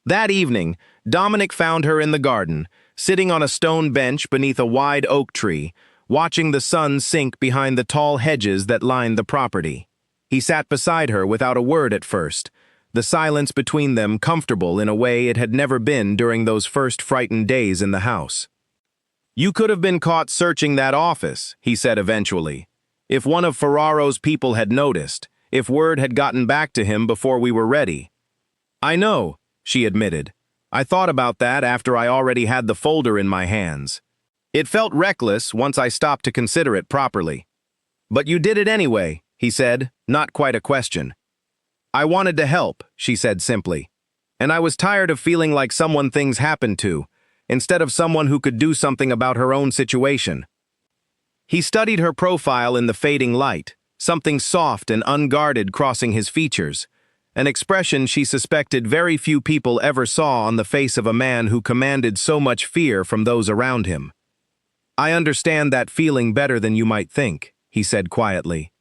That evening, Dominic found her in the garden, sitting on a stone bench beneath a wide oak tree, watching the sun sink behind the tall hedges that lined the property. He sat beside her without a word at first, the silence between them comfortable in a way it had never been during those first frightened days in the house. "You could have been caught searching that office," he said eventually. "If one of Ferraro's people had noticed, if word had gotten back to him before we were ready." "I know," she admitted. "I thought about that after I already had the folder in my hands. It felt reckless once I stopped to consider it properly." "But you did it anyway," he said, not quite a question. "I wanted to help," she said simply. "And I was tired of feeling like someone things happened to, instead of someone who could do something about her own situation." He studied her profile in the fading light, something soft and unguarded crossing his features, an expression she suspected very few people ever saw on the face of a man who commanded so much fear from those around him. "I understand that feeling better than you might think," he said quietly.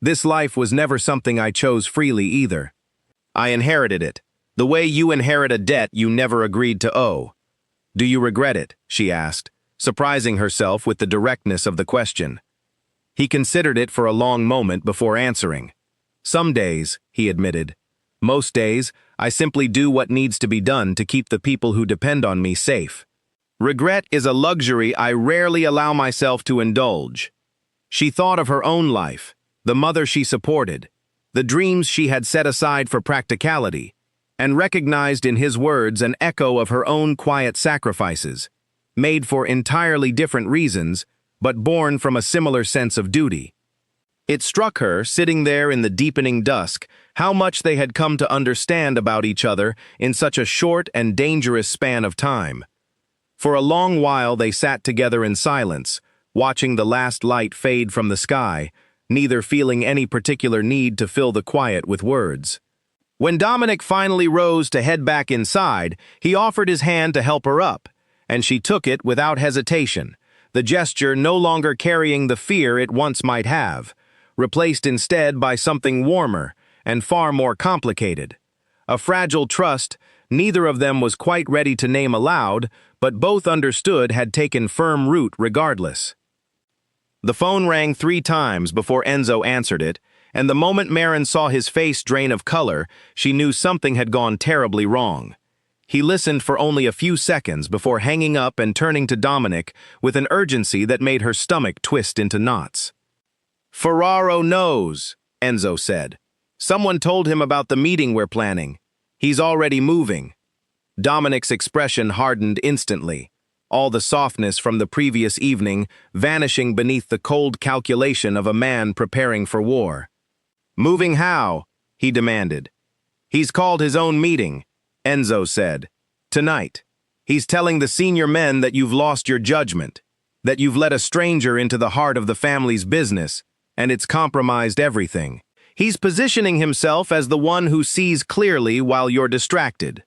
"This life was never something I chose freely either. I inherited it, the way you inherit a debt you never agreed to owe." "Do you regret it?" she asked, surprising herself with the directness of the question. He considered it for a long moment before answering. "Some days," he admitted. "Most days, I simply do what needs to be done to keep the people who depend on me safe. Regret is a luxury I rarely allow myself to indulge." She thought of her own life, the mother she supported, the dreams she had set aside for practicality, and recognized in his words an echo of her own quiet sacrifices, made for entirely different reasons, but born from a similar sense of duty. It struck her, sitting there in the deepening dusk, how much they had come to understand about each other in such a short and dangerous span of time. For a long while they sat together in silence, watching the last light fade from the sky, neither feeling any particular need to fill the quiet with words. When Dominic finally rose to head back inside, he offered his hand to help her up, and she took it without hesitation, the gesture no longer carrying the fear it once might have, replaced instead by something warmer and far more complicated. A fragile trust neither of them was quite ready to name aloud, but both understood had taken firm root regardless. The phone rang 3 times before Enzo answered it, and the moment Marin saw his face drain of color, she knew something had gone terribly wrong. He listened for only a few seconds before hanging up and turning to Dominic with an urgency that made her stomach twist into knots. "Ferraro knows," Enzo said. "Someone told him about the meeting we're planning. He's already moving." Dominic's expression hardened instantly, all the softness from the previous evening vanishing beneath the cold calculation of a man preparing for war. "Moving how?" he demanded. "He's called his own meeting," Enzo said. "Tonight. He's telling the senior men that you've lost your judgment, that you've let a stranger into the heart of the family's business, and it's compromised everything. He's positioning himself as the one who sees clearly while you're distracted."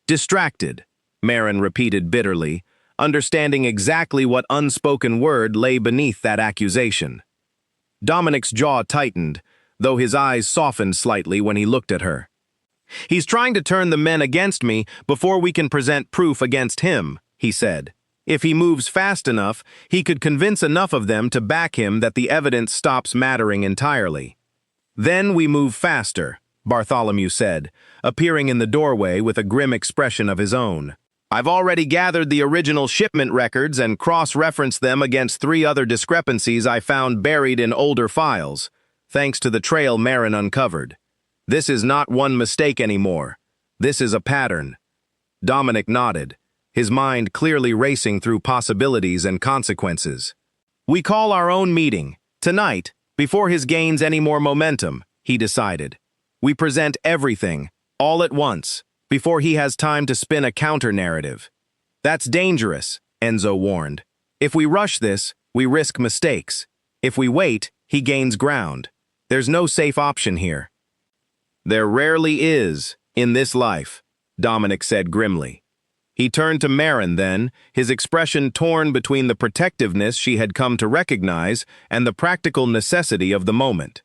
"Distracted," Marin repeated bitterly, understanding exactly what unspoken word lay beneath that accusation. Dominic's jaw tightened, though his eyes softened slightly when he looked at her. "He's trying to turn the men against me before we can present proof against him," he said. "If he moves fast enough, he could convince enough of them to back him that the evidence stops mattering entirely. Then we move faster," Bartholomew said, appearing in the doorway with a grim expression of his own. I've already gathered the original shipment records and cross-referenced them against 3 other discrepancies I found buried in older files, thanks to the trail Marin uncovered. This is not one mistake anymore. This is a pattern. Dominic nodded, his mind clearly racing through possibilities and consequences. We call our own meeting, tonight, before his gains any more momentum, he decided. We present everything, all at once, before he has time to spin a counter-narrative. That's dangerous, Enzo warned. If we rush this, we risk mistakes. If we wait, he gains ground. There's no safe option here. There rarely is, in this life, Dominic said grimly. He turned to Marin then, his expression torn between the protectiveness she had come to recognize and the practical necessity of the moment.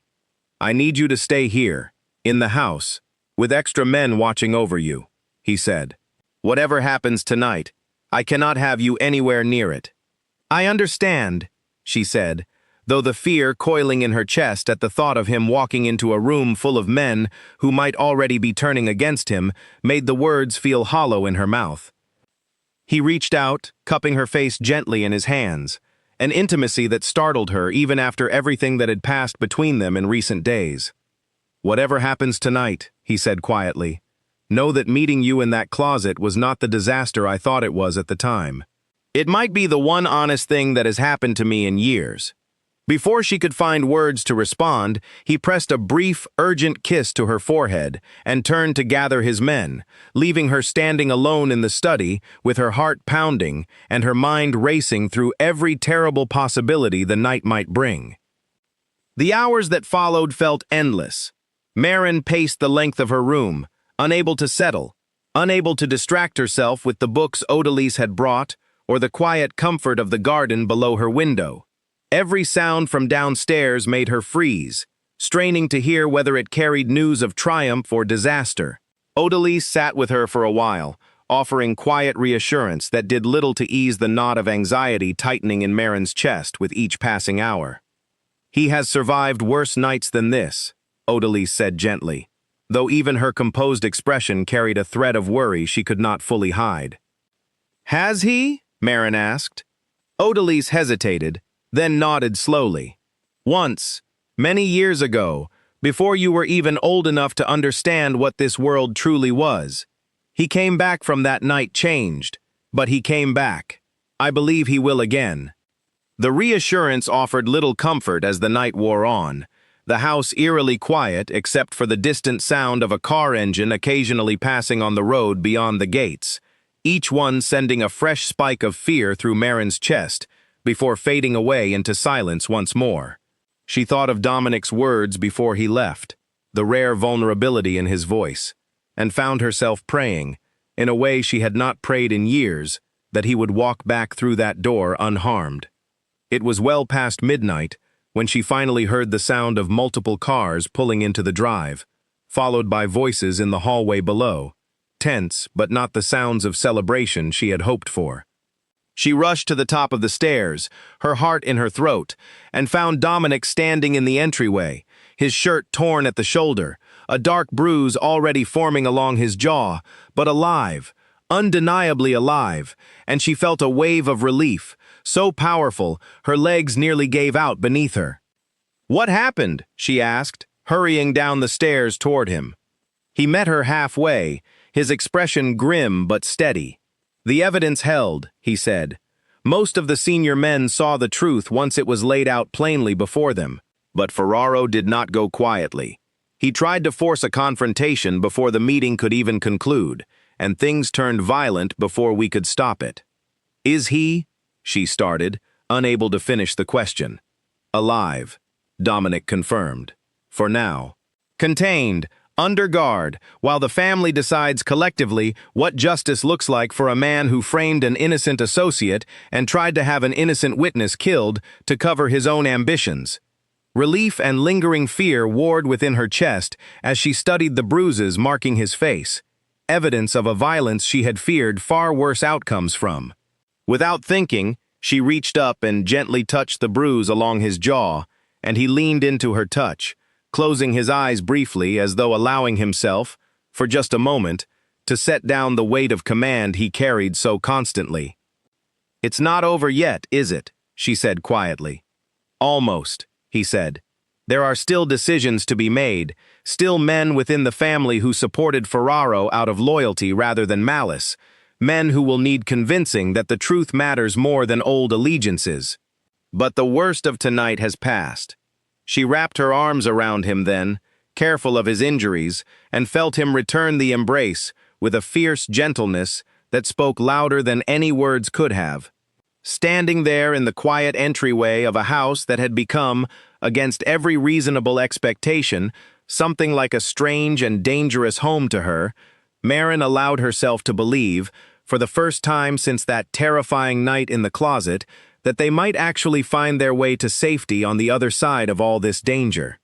I need you to stay here, in the house, with extra men watching over you, he said. Whatever happens tonight, I cannot have you anywhere near it. I understand, she said, though the fear coiling in her chest at the thought of him walking into a room full of men who might already be turning against him made the words feel hollow in her mouth. He reached out, cupping her face gently in his hands, an intimacy that startled her even after everything that had passed between them in recent days. Whatever happens tonight, he said quietly, know that meeting you in that closet was not the disaster I thought it was at the time. It might be the one honest thing that has happened to me in years. Before she could find words to respond, he pressed a brief, urgent kiss to her forehead and turned to gather his men, leaving her standing alone in the study with her heart pounding and her mind racing through every terrible possibility the night might bring. The hours that followed felt endless. Marin paced the length of her room, unable to settle, unable to distract herself with the books Odalise had brought or the quiet comfort of the garden below her window. Every sound from downstairs made her freeze, straining to hear whether it carried news of triumph or disaster. Odalise sat with her for a while, offering quiet reassurance that did little to ease the knot of anxiety tightening in Marin's chest with each passing hour. He has survived worse nights than this, Odalise said gently, though even her composed expression carried a thread of worry she could not fully hide. Has he? Marin asked. Odalise hesitated, then nodded slowly. Once, many years ago, before you were even old enough to understand what this world truly was. He came back from that night changed, but he came back. I believe he will again. The reassurance offered little comfort as the night wore on, the house eerily quiet except for the distant sound of a car engine occasionally passing on the road beyond the gates, each one sending a fresh spike of fear through Marin's chest, before fading away into silence once more. She thought of Dominic's words before he left, the rare vulnerability in his voice, and found herself praying, in a way she had not prayed in years, that he would walk back through that door unharmed. It was well past midnight when she finally heard the sound of multiple cars pulling into the drive, followed by voices in the hallway below, tense but not the sounds of celebration she had hoped for. She rushed to the top of the stairs, her heart in her throat, and found Dominic standing in the entryway, his shirt torn at the shoulder, a dark bruise already forming along his jaw, but alive, undeniably alive, and she felt a wave of relief, so powerful her legs nearly gave out beneath her. What happened? She asked, hurrying down the stairs toward him. He met her halfway, his expression grim but steady. The evidence held, he said. Most of the senior men saw the truth once it was laid out plainly before them, but Ferraro did not go quietly. He tried to force a confrontation before the meeting could even conclude, and things turned violent before we could stop it. Is he? She started, unable to finish the question. Alive, Dominic confirmed. For now. Contained, under guard, while the family decides collectively what justice looks like for a man who framed an innocent associate and tried to have an innocent witness killed to cover his own ambitions. Relief and lingering fear warred within her chest as she studied the bruises marking his face, evidence of a violence she had feared far worse outcomes from. Without thinking, she reached up and gently touched the bruise along his jaw, and he leaned into her touch, closing his eyes briefly as though allowing himself, for just a moment, to set down the weight of command he carried so constantly. "It's not over yet, is it?" she said quietly. "Almost," he said. "There are still decisions to be made, still men within the family who supported Ferraro out of loyalty rather than malice, men who will need convincing that the truth matters more than old allegiances. But the worst of tonight has passed." She wrapped her arms around him then, careful of his injuries, and felt him return the embrace with a fierce gentleness that spoke louder than any words could have. Standing there in the quiet entryway of a house that had become, against every reasonable expectation, something like a strange and dangerous home to her, Maren allowed herself to believe, for the first time since that terrifying night in the closet, that they might actually find their way to safety on the other side of all this danger.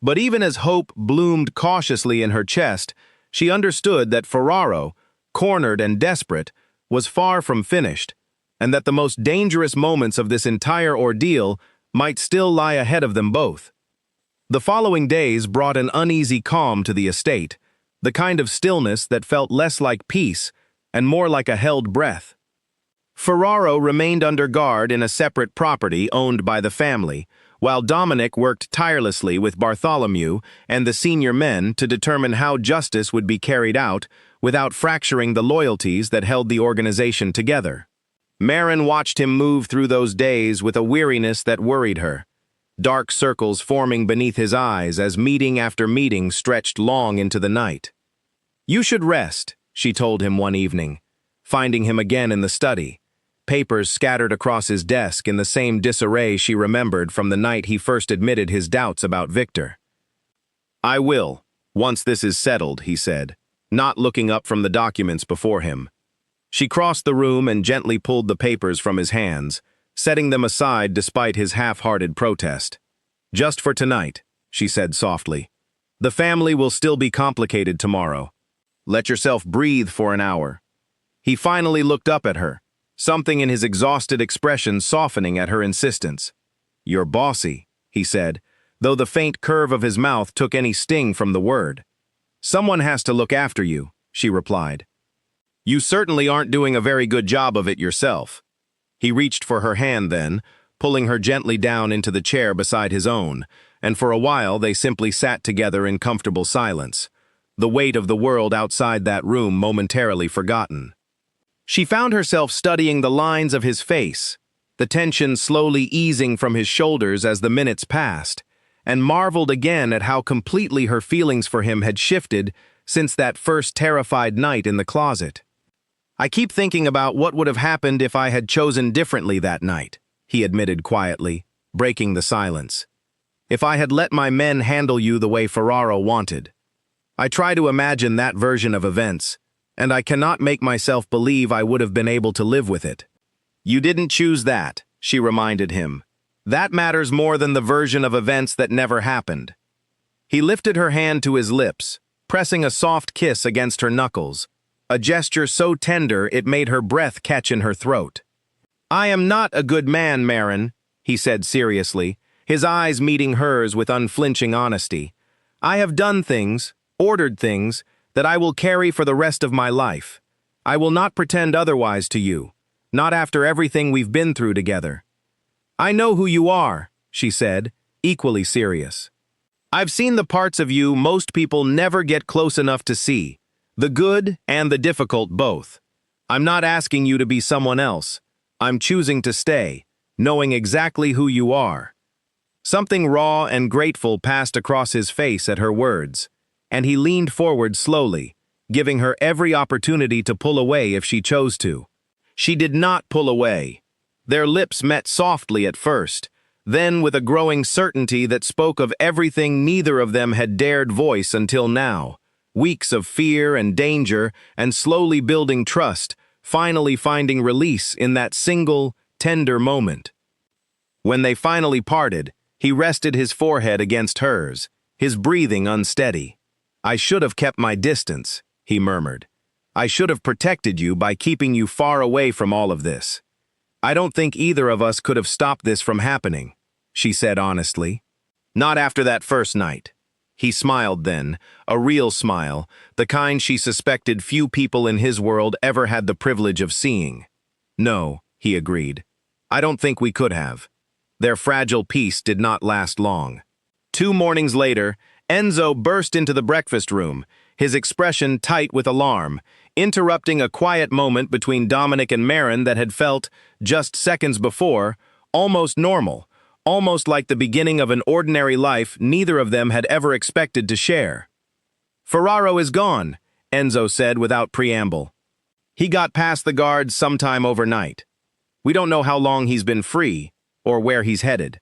But even as hope bloomed cautiously in her chest, she understood that Ferraro, cornered and desperate, was far from finished, and that the most dangerous moments of this entire ordeal might still lie ahead of them both. The following days brought an uneasy calm to the estate, the kind of stillness that felt less like peace and more like a held breath. Ferraro remained under guard in a separate property owned by the family, while Dominic worked tirelessly with Bartholomew and the senior men to determine how justice would be carried out without fracturing the loyalties that held the organization together. Maren watched him move through those days with a weariness that worried her, dark circles forming beneath his eyes as meeting after meeting stretched long into the night. "You should rest," she told him one evening, finding him again in the study, papers scattered across his desk in the same disarray she remembered from the night he first admitted his doubts about Victor. "I will, once this is settled," he said, not looking up from the documents before him. She crossed the room and gently pulled the papers from his hands, setting them aside despite his half-hearted protest. "Just for tonight," she said softly. "The family will still be complicated tomorrow. Let yourself breathe for an hour." He finally looked up at her, something in his exhausted expression softening at her insistence. "You're bossy," he said, though the faint curve of his mouth took any sting from the word. "Someone has to look after you," she replied. "You certainly aren't doing a very good job of it yourself." He reached for her hand then, pulling her gently down into the chair beside his own, and for a while they simply sat together in comfortable silence, the weight of the world outside that room momentarily forgotten. She found herself studying the lines of his face, the tension slowly easing from his shoulders as the minutes passed, and marveled again at how completely her feelings for him had shifted since that first terrified night in the closet. "I keep thinking about what would have happened if I had chosen differently that night," he admitted quietly, breaking the silence. "If I had let my men handle you the way Ferraro wanted. I try to imagine that version of events, and I cannot make myself believe I would have been able to live with it." "You didn't choose that," she reminded him. "That matters more than the version of events that never happened." He lifted her hand to his lips, pressing a soft kiss against her knuckles, a gesture so tender it made her breath catch in her throat. "I am not a good man, Maren," he said seriously, his eyes meeting hers with unflinching honesty. "I have done things, ordered things, that I will carry for the rest of my life. I will not pretend otherwise to you, not after everything we've been through together." "I know who you are," she said, equally serious. "I've seen the parts of you most people never get close enough to see, the good and the difficult both. I'm not asking you to be someone else. I'm choosing to stay, knowing exactly who you are." Something raw and grateful passed across his face at her words, and he leaned forward slowly, giving her every opportunity to pull away if she chose to. She did not pull away. Their lips met softly at first, then with a growing certainty that spoke of everything neither of them had dared voice until now, weeks of fear and danger and slowly building trust, finally finding release in that single, tender moment. When they finally parted, he rested his forehead against hers, his breathing unsteady. "I should have kept my distance," he murmured. "I should have protected you by keeping you far away from all of this. I don't think either of us could have stopped this from happening," she said honestly. Not after that first night. He smiled then, a real smile, the kind she suspected few people in his world ever had the privilege of seeing. No, he agreed. I don't think we could have. Their fragile peace did not last long. 2 mornings later, Enzo burst into the breakfast room, his expression tight with alarm, interrupting a quiet moment between Dominic and Marin that had felt, just seconds before, almost normal, almost like the beginning of an ordinary life neither of them had ever expected to share. "Ferraro is gone," Enzo said without preamble. "He got past the guards sometime overnight. We don't know how long he's been free, or where he's headed."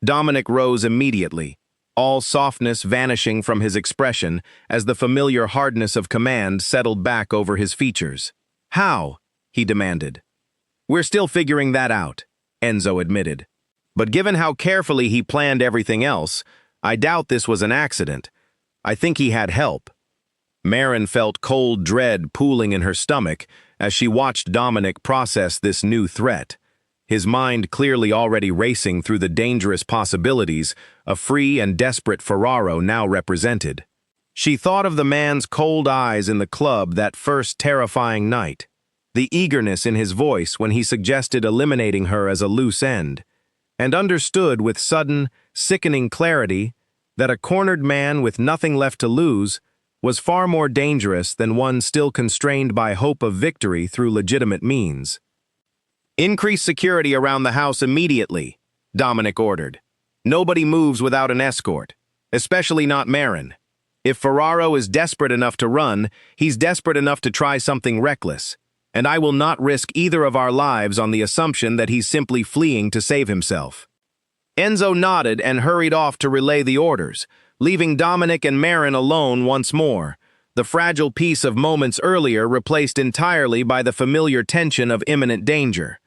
Dominic rose immediately, all softness vanishing from his expression as the familiar hardness of command settled back over his features. "How?" he demanded. "We're still figuring that out," Enzo admitted. "But given how carefully he planned everything else, I doubt this was an accident. I think he had help." Marin felt cold dread pooling in her stomach as she watched Dominic process this new threat, his mind clearly already racing through the dangerous possibilities a free and desperate Ferraro now represented. She thought of the man's cold eyes in the club that first terrifying night, the eagerness in his voice when he suggested eliminating her as a loose end, and understood with sudden, sickening clarity that a cornered man with nothing left to lose was far more dangerous than one still constrained by hope of victory through legitimate means. "Increase security around the house immediately," Dominic ordered. "Nobody moves without an escort, especially not Marin. If Ferraro is desperate enough to run, he's desperate enough to try something reckless, and I will not risk either of our lives on the assumption that he's simply fleeing to save himself." Enzo nodded and hurried off to relay the orders, leaving Dominic and Marin alone once more, the fragile peace of moments earlier replaced entirely by the familiar tension of imminent danger.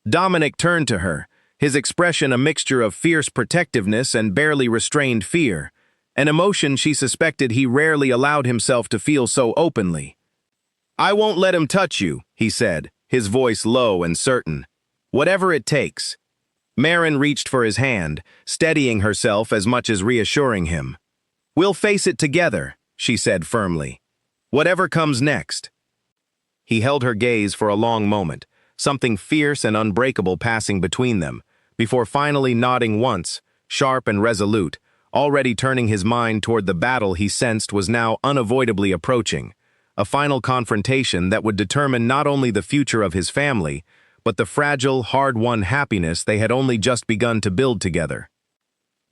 Dominic turned to her, his expression a mixture of fierce protectiveness and barely restrained fear, an emotion she suspected he rarely allowed himself to feel so openly. "I won't let him touch you," he said, his voice low and certain. "Whatever it takes." Marin reached for his hand, steadying herself as much as reassuring him. "We'll face it together," she said firmly. "Whatever comes next." He held her gaze for a long moment, something fierce and unbreakable passing between them, before finally nodding once, sharp and resolute, already turning his mind toward the battle he sensed was now unavoidably approaching, a final confrontation that would determine not only the future of his family, but the fragile, hard-won happiness they had only just begun to build together.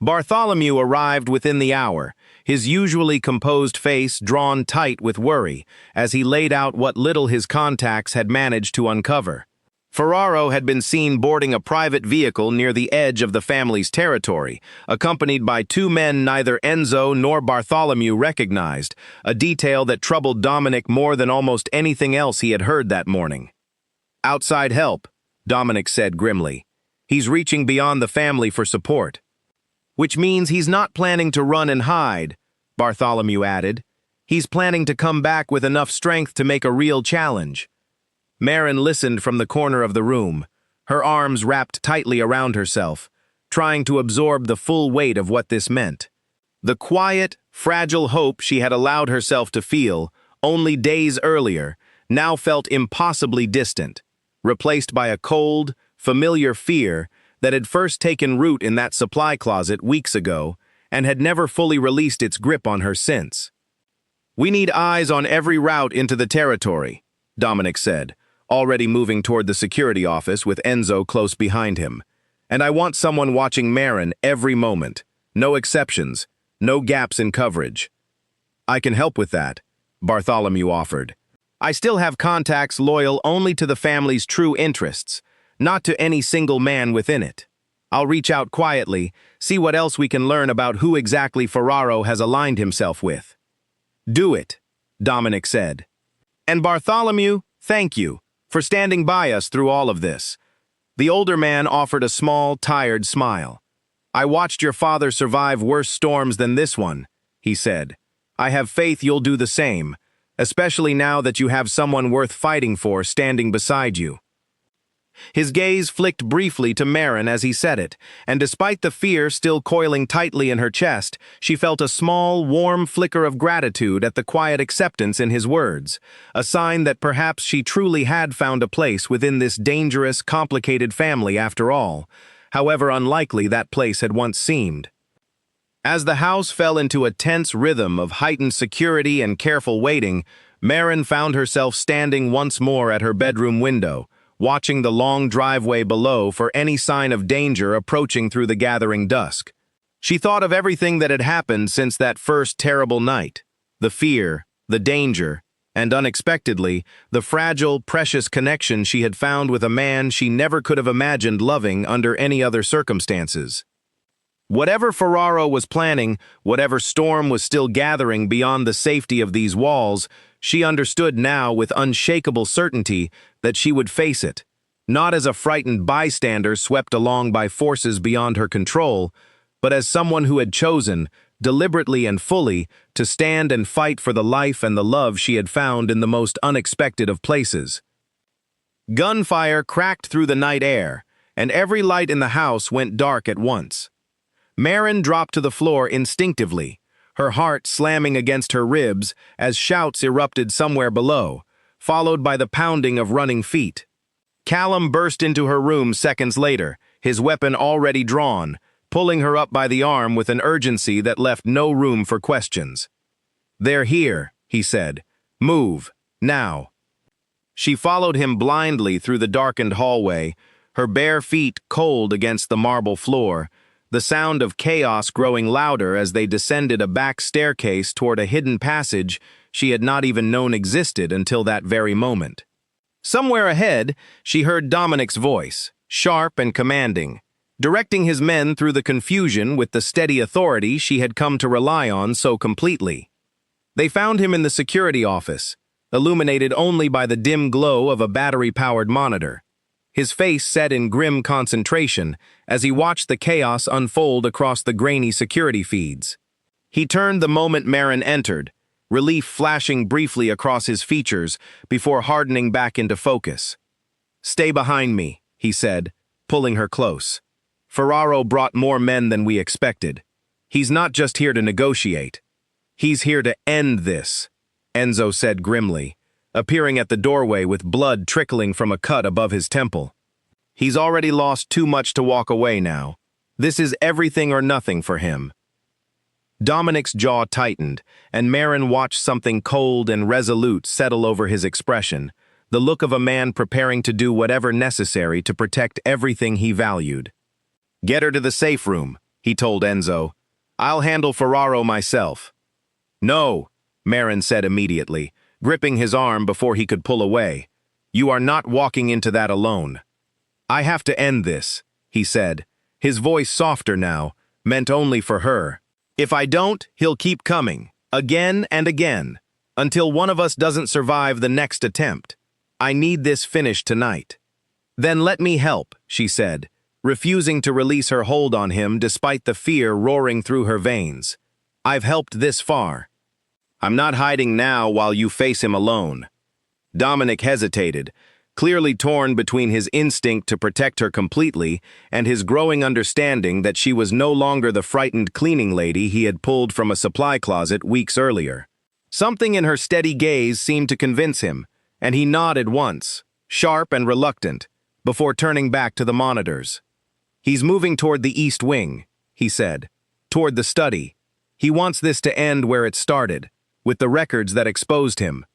Bartholomew arrived within the hour, his usually composed face drawn tight with worry as he laid out what little his contacts had managed to uncover. Ferraro had been seen boarding a private vehicle near the edge of the family's territory, accompanied by 2 men neither Enzo nor Bartholomew recognized, a detail that troubled Dominic more than almost anything else he had heard that morning. "Outside help," Dominic said grimly. "He's reaching beyond the family for support." "Which means he's not planning to run and hide," Bartholomew added. "He's planning to come back with enough strength to make a real challenge." Marin listened from the corner of the room, her arms wrapped tightly around herself, trying to absorb the full weight of what this meant. The quiet, fragile hope she had allowed herself to feel, only days earlier, now felt impossibly distant, replaced by a cold, familiar fear that had first taken root in that supply closet weeks ago and had never fully released its grip on her since. "We need eyes on every route into the territory," Dominic said, already moving toward the security office with Enzo close behind him. "And I want someone watching Marin every moment. No exceptions, no gaps in coverage." "I can help with that," Bartholomew offered. "I still have contacts loyal only to the family's true interests, not to any single man within it. I'll reach out quietly, see what else we can learn about who exactly Ferraro has aligned himself with." "Do it," Dominic said. "And Bartholomew, thank you for standing by us through all of this." The older man offered a small, tired smile. "I watched your father survive worse storms than this one," he said. "I have faith you'll do the same, especially now that you have someone worth fighting for standing beside you." His gaze flicked briefly to Marin as he said it, and despite the fear still coiling tightly in her chest, she felt a small, warm flicker of gratitude at the quiet acceptance in his words, a sign that perhaps she truly had found a place within this dangerous, complicated family after all, however unlikely that place had once seemed. As the house fell into a tense rhythm of heightened security and careful waiting, Marin found herself standing once more at her bedroom window, watching the long driveway below for any sign of danger approaching through the gathering dusk. She thought of everything that had happened since that first terrible night, the fear, the danger, and unexpectedly, the fragile, precious connection she had found with a man she never could have imagined loving under any other circumstances. Whatever Ferraro was planning, whatever storm was still gathering beyond the safety of these walls, she understood now with unshakable certainty that she would face it, not as a frightened bystander swept along by forces beyond her control, but as someone who had chosen, deliberately and fully, to stand and fight for the life and the love she had found in the most unexpected of places. Gunfire cracked through the night air, and every light in the house went dark at once. Marin dropped to the floor instinctively, her heart slamming against her ribs as shouts erupted somewhere below, followed by the pounding of running feet. Callum burst into her room seconds later, his weapon already drawn, pulling her up by the arm with an urgency that left no room for questions. "They're here," he said. "Move, now." She followed him blindly through the darkened hallway, her bare feet cold against the marble floor, the sound of chaos growing louder as they descended a back staircase toward a hidden passage she had not even known existed until that very moment. Somewhere ahead, she heard Dominic's voice, sharp and commanding, directing his men through the confusion with the steady authority she had come to rely on so completely. They found him in the security office, illuminated only by the dim glow of a battery-powered monitor, his face set in grim concentration as he watched the chaos unfold across the grainy security feeds. He turned the moment Marin entered, relief flashing briefly across his features before hardening back into focus. "Stay behind me," he said, pulling her close. "Ferraro brought more men than we expected. He's not just here to negotiate. He's here to end this," Enzo said grimly, appearing at the doorway with blood trickling from a cut above his temple. "He's already lost too much to walk away now. This is everything or nothing for him." Dominic's jaw tightened, and Marin watched something cold and resolute settle over his expression, the look of a man preparing to do whatever necessary to protect everything he valued. "Get her to the safe room," he told Enzo. "I'll handle Ferraro myself." "No," Marin said immediately, gripping his arm before he could pull away. "You are not walking into that alone." "I have to end this," he said, his voice softer now, meant only for her. "If I don't, he'll keep coming, again and again, until one of us doesn't survive the next attempt. I need this finished tonight." "Then let me help," she said, refusing to release her hold on him despite the fear roaring through her veins. "I've helped this far. I'm not hiding now while you face him alone." Dominic hesitated, clearly torn between his instinct to protect her completely and his growing understanding that she was no longer the frightened cleaning lady he had pulled from a supply closet weeks earlier. Something in her steady gaze seemed to convince him, and he nodded once, sharp and reluctant, before turning back to the monitors. "He's moving toward the east wing," he said, "toward the study. He wants this to end where it started, with the records that exposed him."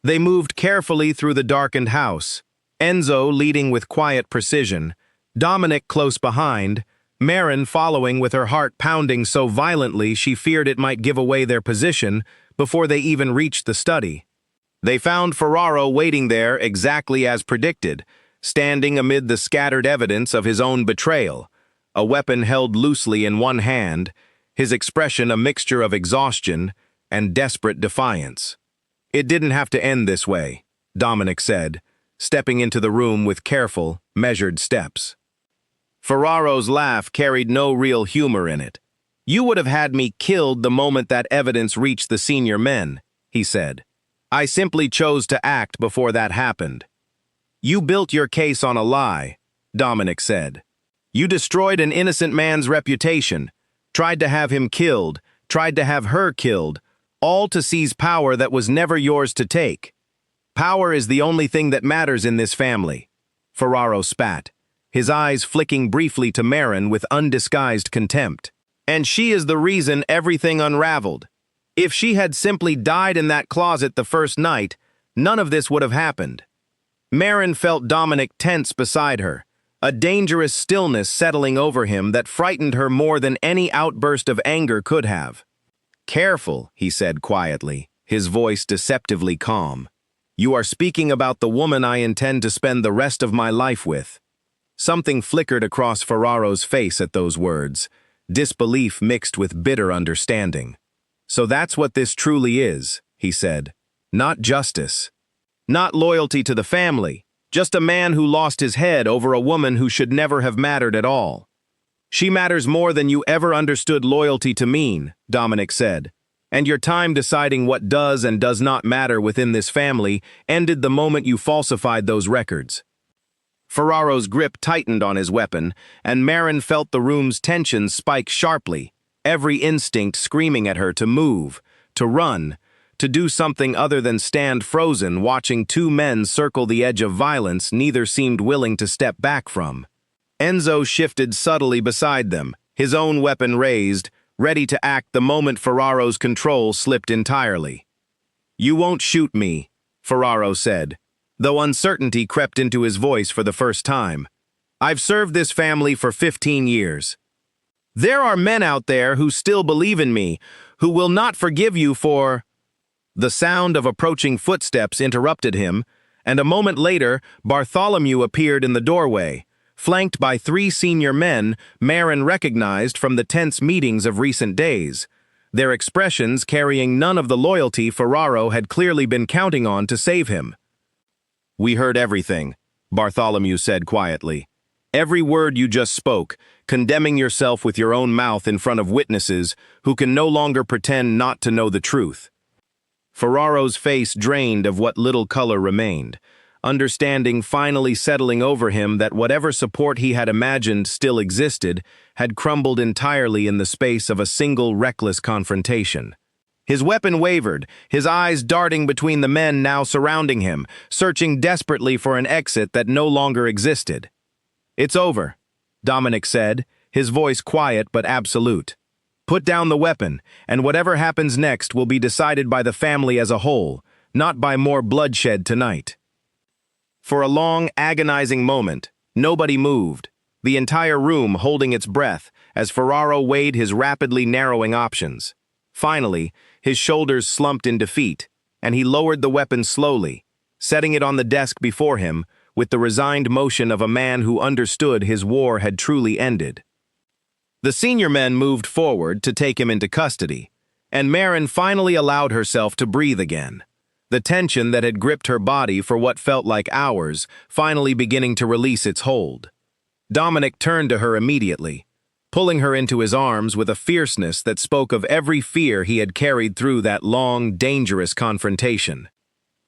They moved carefully through the darkened house, Enzo leading with quiet precision, Dominic close behind, Marin following with her heart pounding so violently she feared it might give away their position before they even reached the study. They found Ferraro waiting there exactly as predicted, standing amid the scattered evidence of his own betrayal, a weapon held loosely in one hand, his expression a mixture of exhaustion and desperate defiance. "It didn't have to end this way," Dominic said, stepping into the room with careful, measured steps. Ferraro's laugh carried no real humor in it. "You would have had me killed the moment that evidence reached the senior men," he said. "I simply chose to act before that happened." You built your case on a lie, Dominic said. You destroyed an innocent man's reputation, tried to have him killed, tried to have her killed, all to seize power that was never yours to take. Power is the only thing that matters in this family. Ferraro spat, his eyes flicking briefly to Marin with undisguised contempt. And she is the reason everything unraveled. If she had simply died in that closet the first night, none of this would have happened. Marin felt Dominic tense beside her, a dangerous stillness settling over him that frightened her more than any outburst of anger could have. Careful, he said quietly, his voice deceptively calm. You are speaking about the woman I intend to spend the rest of my life with. Something flickered across Ferraro's face at those words, disbelief mixed with bitter understanding. So that's what this truly is, he said. Not justice. Not loyalty to the family, just a man who lost his head over a woman who should never have mattered at all. She matters more than you ever understood loyalty to mean, Dominic said, and your time deciding what does and does not matter within this family ended the moment you falsified those records. Ferraro's grip tightened on his weapon, and Marin felt the room's tension spike sharply, every instinct screaming at her to move, to run, to do something other than stand frozen watching two men circle the edge of violence neither seemed willing to step back from. Enzo shifted subtly beside them, his own weapon raised, ready to act the moment Ferraro's control slipped entirely. You won't shoot me, Ferraro said, though uncertainty crept into his voice for the first time. I've served this family for 15 years. There are men out there who still believe in me, who will not forgive you for... The sound of approaching footsteps interrupted him, and a moment later, Bartholomew appeared in the doorway, flanked by 3 senior men Marin recognized from the tense meetings of recent days, their expressions carrying none of the loyalty Ferraro had clearly been counting on to save him. We heard everything, Bartholomew said quietly. Every word you just spoke, condemning yourself with your own mouth in front of witnesses who can no longer pretend not to know the truth. Ferraro's face drained of what little color remained, understanding finally settling over him that whatever support he had imagined still existed had crumbled entirely in the space of a single reckless confrontation. His weapon wavered, his eyes darting between the men now surrounding him, searching desperately for an exit that no longer existed. It's over, Dominic said, his voice quiet but absolute. Put down the weapon, and whatever happens next will be decided by the family as a whole, not by more bloodshed tonight. For a long, agonizing moment, nobody moved, the entire room holding its breath as Ferraro weighed his rapidly narrowing options. Finally, his shoulders slumped in defeat, and he lowered the weapon slowly, setting it on the desk before him with the resigned motion of a man who understood his war had truly ended. The senior men moved forward to take him into custody, and Marin finally allowed herself to breathe again, the tension that had gripped her body for what felt like hours finally beginning to release its hold. Dominic turned to her immediately, pulling her into his arms with a fierceness that spoke of every fear he had carried through that long, dangerous confrontation.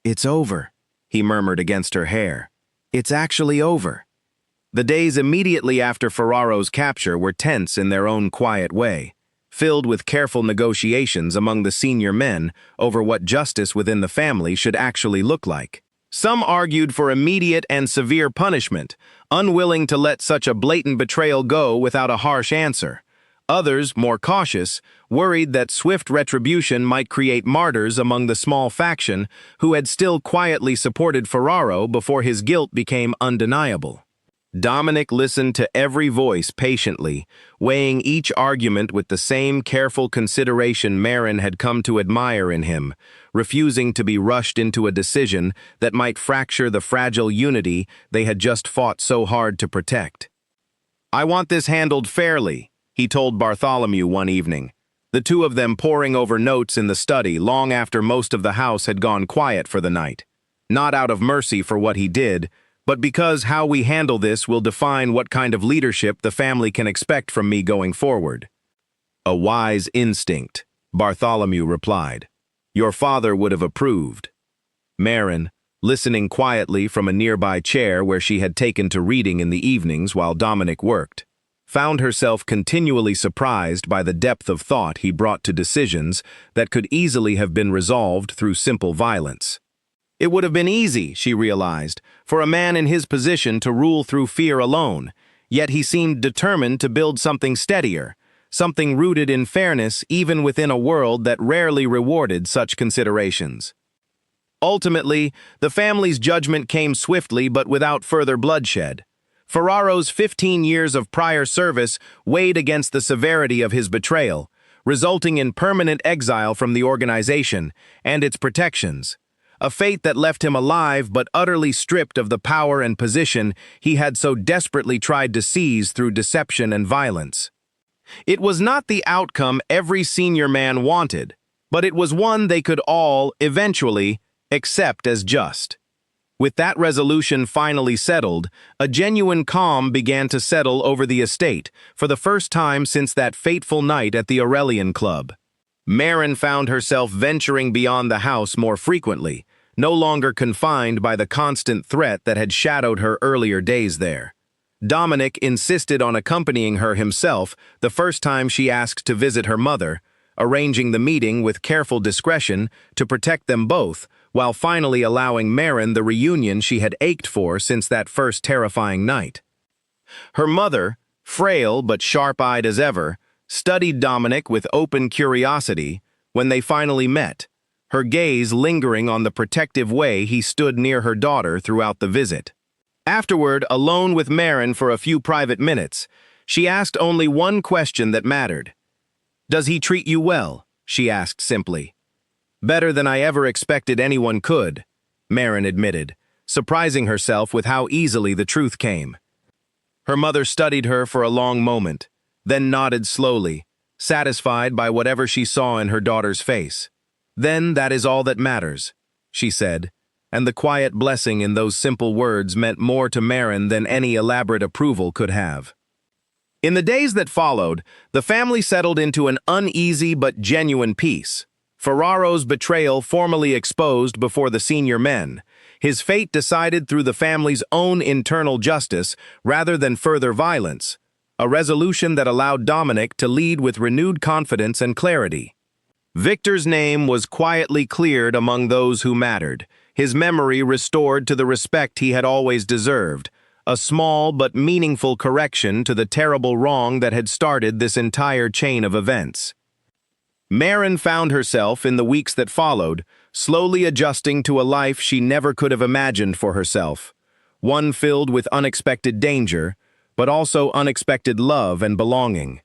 It's over, he murmured against her hair. It's actually over. The days immediately after Ferraro's capture were tense in their own quiet way, filled with careful negotiations among the senior men over what justice within the family should actually look like. Some argued for immediate and severe punishment, unwilling to let such a blatant betrayal go without a harsh answer. Others, more cautious, worried that swift retribution might create martyrs among the small faction who had still quietly supported Ferraro before his guilt became undeniable. Dominic listened to every voice patiently, weighing each argument with the same careful consideration Marin had come to admire in him, refusing to be rushed into a decision that might fracture the fragile unity they had just fought so hard to protect. I want this handled fairly, he told Bartholomew one evening, the two of them poring over notes in the study long after most of the house had gone quiet for the night. Not out of mercy for what he did, but because how we handle this will define what kind of leadership the family can expect from me going forward. A wise instinct, Bartholomew replied. Your father would have approved. Marin, listening quietly from a nearby chair where she had taken to reading in the evenings while Dominic worked, found herself continually surprised by the depth of thought he brought to decisions that could easily have been resolved through simple violence. It would have been easy, she realized, for a man in his position to rule through fear alone, yet he seemed determined to build something steadier, something rooted in fairness even within a world that rarely rewarded such considerations. Ultimately, the family's judgment came swiftly but without further bloodshed. Ferraro's 15 years of prior service weighed against the severity of his betrayal, resulting in permanent exile from the organization and its protections, a fate that left him alive but utterly stripped of the power and position he had so desperately tried to seize through deception and violence. It was not the outcome every senior man wanted, but it was one they could all, eventually, accept as just. With that resolution finally settled, a genuine calm began to settle over the estate, for the first time since that fateful night at the Aurelian Club. Maren found herself venturing beyond the house more frequently, no longer confined by the constant threat that had shadowed her earlier days there. Dominic insisted on accompanying her himself the first time she asked to visit her mother, arranging the meeting with careful discretion to protect them both, while finally allowing Maren the reunion she had ached for since that first terrifying night. Her mother, frail but sharp-eyed as ever, studied Dominic with open curiosity when they finally met, her gaze lingering on the protective way he stood near her daughter throughout the visit. Afterward, alone with Maren for a few private minutes, she asked only one question that mattered. "Does he treat you well?" she asked simply. "Better than I ever expected anyone could," Maren admitted, surprising herself with how easily the truth came. Her mother studied her for a long moment, then nodded slowly, satisfied by whatever she saw in her daughter's face. "Then that is all that matters," she said, and the quiet blessing in those simple words meant more to Maren than any elaborate approval could have. In the days that followed, the family settled into an uneasy but genuine peace. Ferraro's betrayal formally exposed before the senior men, his fate decided through the family's own internal justice rather than further violence, a resolution that allowed Dominic to lead with renewed confidence and clarity. Victor's name was quietly cleared among those who mattered, his memory restored to the respect he had always deserved, a small but meaningful correction to the terrible wrong that had started this entire chain of events. Maren found herself, in the weeks that followed, slowly adjusting to a life she never could have imagined for herself, one filled with unexpected danger, but also unexpected love and belonging.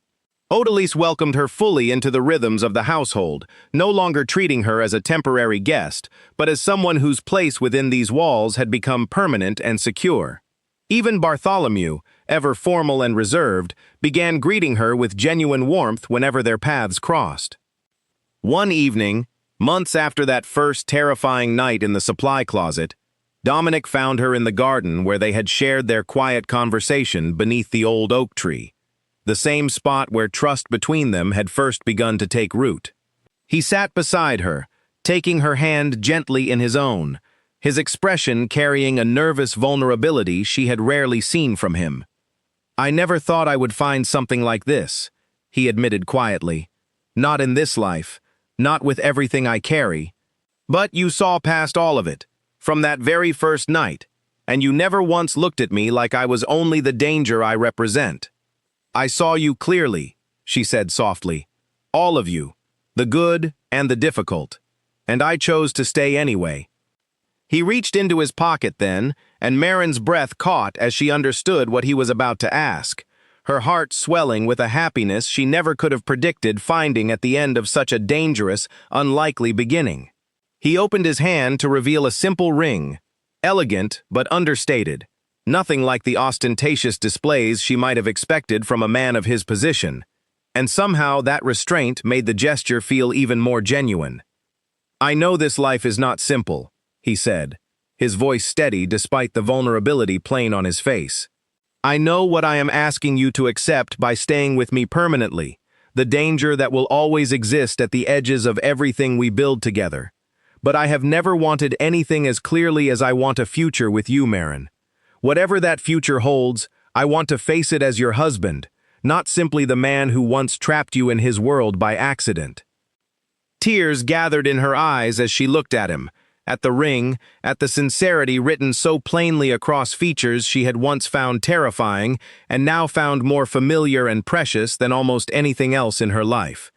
Odalise welcomed her fully into the rhythms of the household, no longer treating her as a temporary guest, but as someone whose place within these walls had become permanent and secure. Even Bartholomew, ever formal and reserved, began greeting her with genuine warmth whenever their paths crossed. One evening, months after that first terrifying night in the supply closet, Dominic found her in the garden where they had shared their quiet conversation beneath the old oak tree, the same spot where trust between them had first begun to take root. He sat beside her, taking her hand gently in his own, his expression carrying a nervous vulnerability she had rarely seen from him. "I never thought I would find something like this," he admitted quietly. "Not in this life, not with everything I carry. But you saw past all of it, from that very first night, and you never once looked at me like I was only the danger I represent. I saw you clearly," she said softly. "All of you, the good and the difficult. And I chose to stay anyway." He reached into his pocket then, and Maren's breath caught as she understood what he was about to ask, her heart swelling with a happiness she never could have predicted finding at the end of such a dangerous, unlikely beginning. He opened his hand to reveal a simple ring, elegant but understated, nothing like the ostentatious displays she might have expected from a man of his position, and somehow that restraint made the gesture feel even more genuine. "I know this life is not simple," he said, his voice steady despite the vulnerability plain on his face. "I know what I am asking you to accept by staying with me permanently, the danger that will always exist at the edges of everything we build together. But I have never wanted anything as clearly as I want a future with you, Marin. Whatever that future holds, I want to face it as your husband, not simply the man who once trapped you in his world by accident." Tears gathered in her eyes as she looked at him, at the ring, at the sincerity written so plainly across features she had once found terrifying and now found more familiar and precious than almost anything else in her life.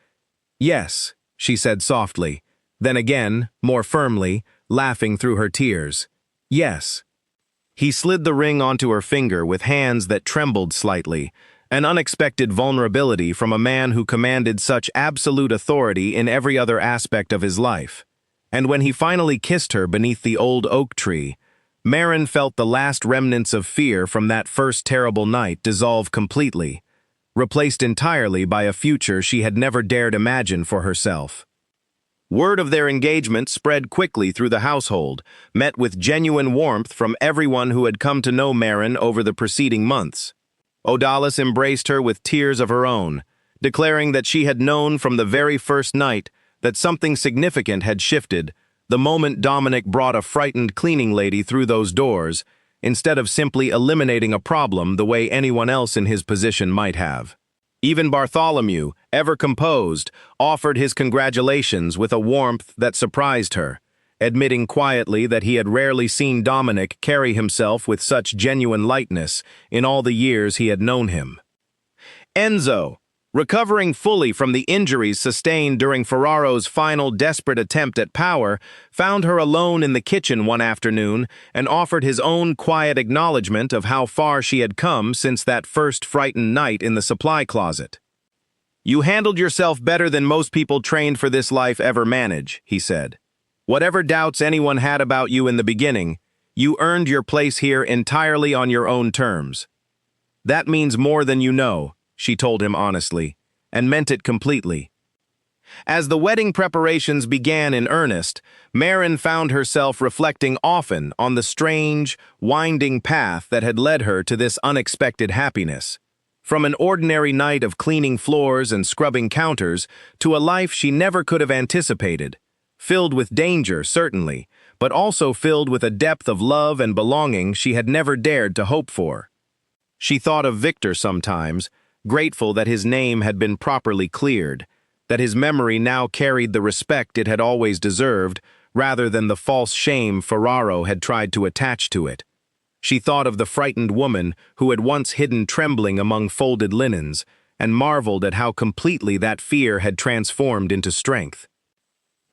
"Yes," she said softly, then again, more firmly, laughing through her tears. "Yes." He slid the ring onto her finger with hands that trembled slightly, an unexpected vulnerability from a man who commanded such absolute authority in every other aspect of his life. And when he finally kissed her beneath the old oak tree, Marin felt the last remnants of fear from that first terrible night dissolve completely, replaced entirely by a future she had never dared imagine for herself. Word of their engagement spread quickly through the household, met with genuine warmth from everyone who had come to know Marin over the preceding months. Odalis embraced her with tears of her own, declaring that she had known from the very first night that something significant had shifted the moment Dominic brought a frightened cleaning lady through those doors, instead of simply eliminating a problem the way anyone else in his position might have. Even Bartholomew, ever composed, offered his congratulations with a warmth that surprised her, admitting quietly that he had rarely seen Dominic carry himself with such genuine lightness in all the years he had known him. Enzo, recovering fully from the injuries sustained during Ferraro's final desperate attempt at power, found her alone in the kitchen one afternoon and offered his own quiet acknowledgement of how far she had come since that first frightened night in the supply closet. "You handled yourself better than most people trained for this life ever manage," he said. "Whatever doubts anyone had about you in the beginning, you earned your place here entirely on your own terms. That means more than you know," she told him honestly, and meant it completely. As the wedding preparations began in earnest, Marin found herself reflecting often on the strange, winding path that had led her to this unexpected happiness. From an ordinary night of cleaning floors and scrubbing counters to a life she never could have anticipated, filled with danger, certainly, but also filled with a depth of love and belonging she had never dared to hope for. She thought of Victor sometimes, grateful that his name had been properly cleared, that his memory now carried the respect it had always deserved, rather than the false shame Ferraro had tried to attach to it. She thought of the frightened woman who had once hidden trembling among folded linens, and marveled at how completely that fear had transformed into strength.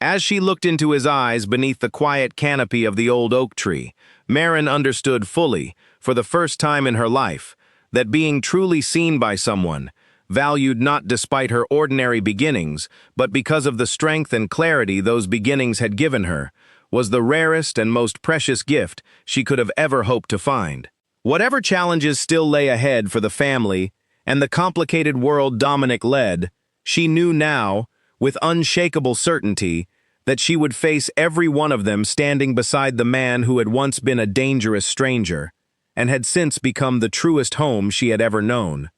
As she looked into his eyes beneath the quiet canopy of the old oak tree, Marin understood fully, for the first time in her life, that being truly seen by someone, valued not despite her ordinary beginnings, but because of the strength and clarity those beginnings had given her, was the rarest and most precious gift she could have ever hoped to find. Whatever challenges still lay ahead for the family and the complicated world Dominic led, she knew now, with unshakable certainty, that she would face every one of them standing beside the man who had once been a dangerous stranger, and had since become the truest home she had ever known.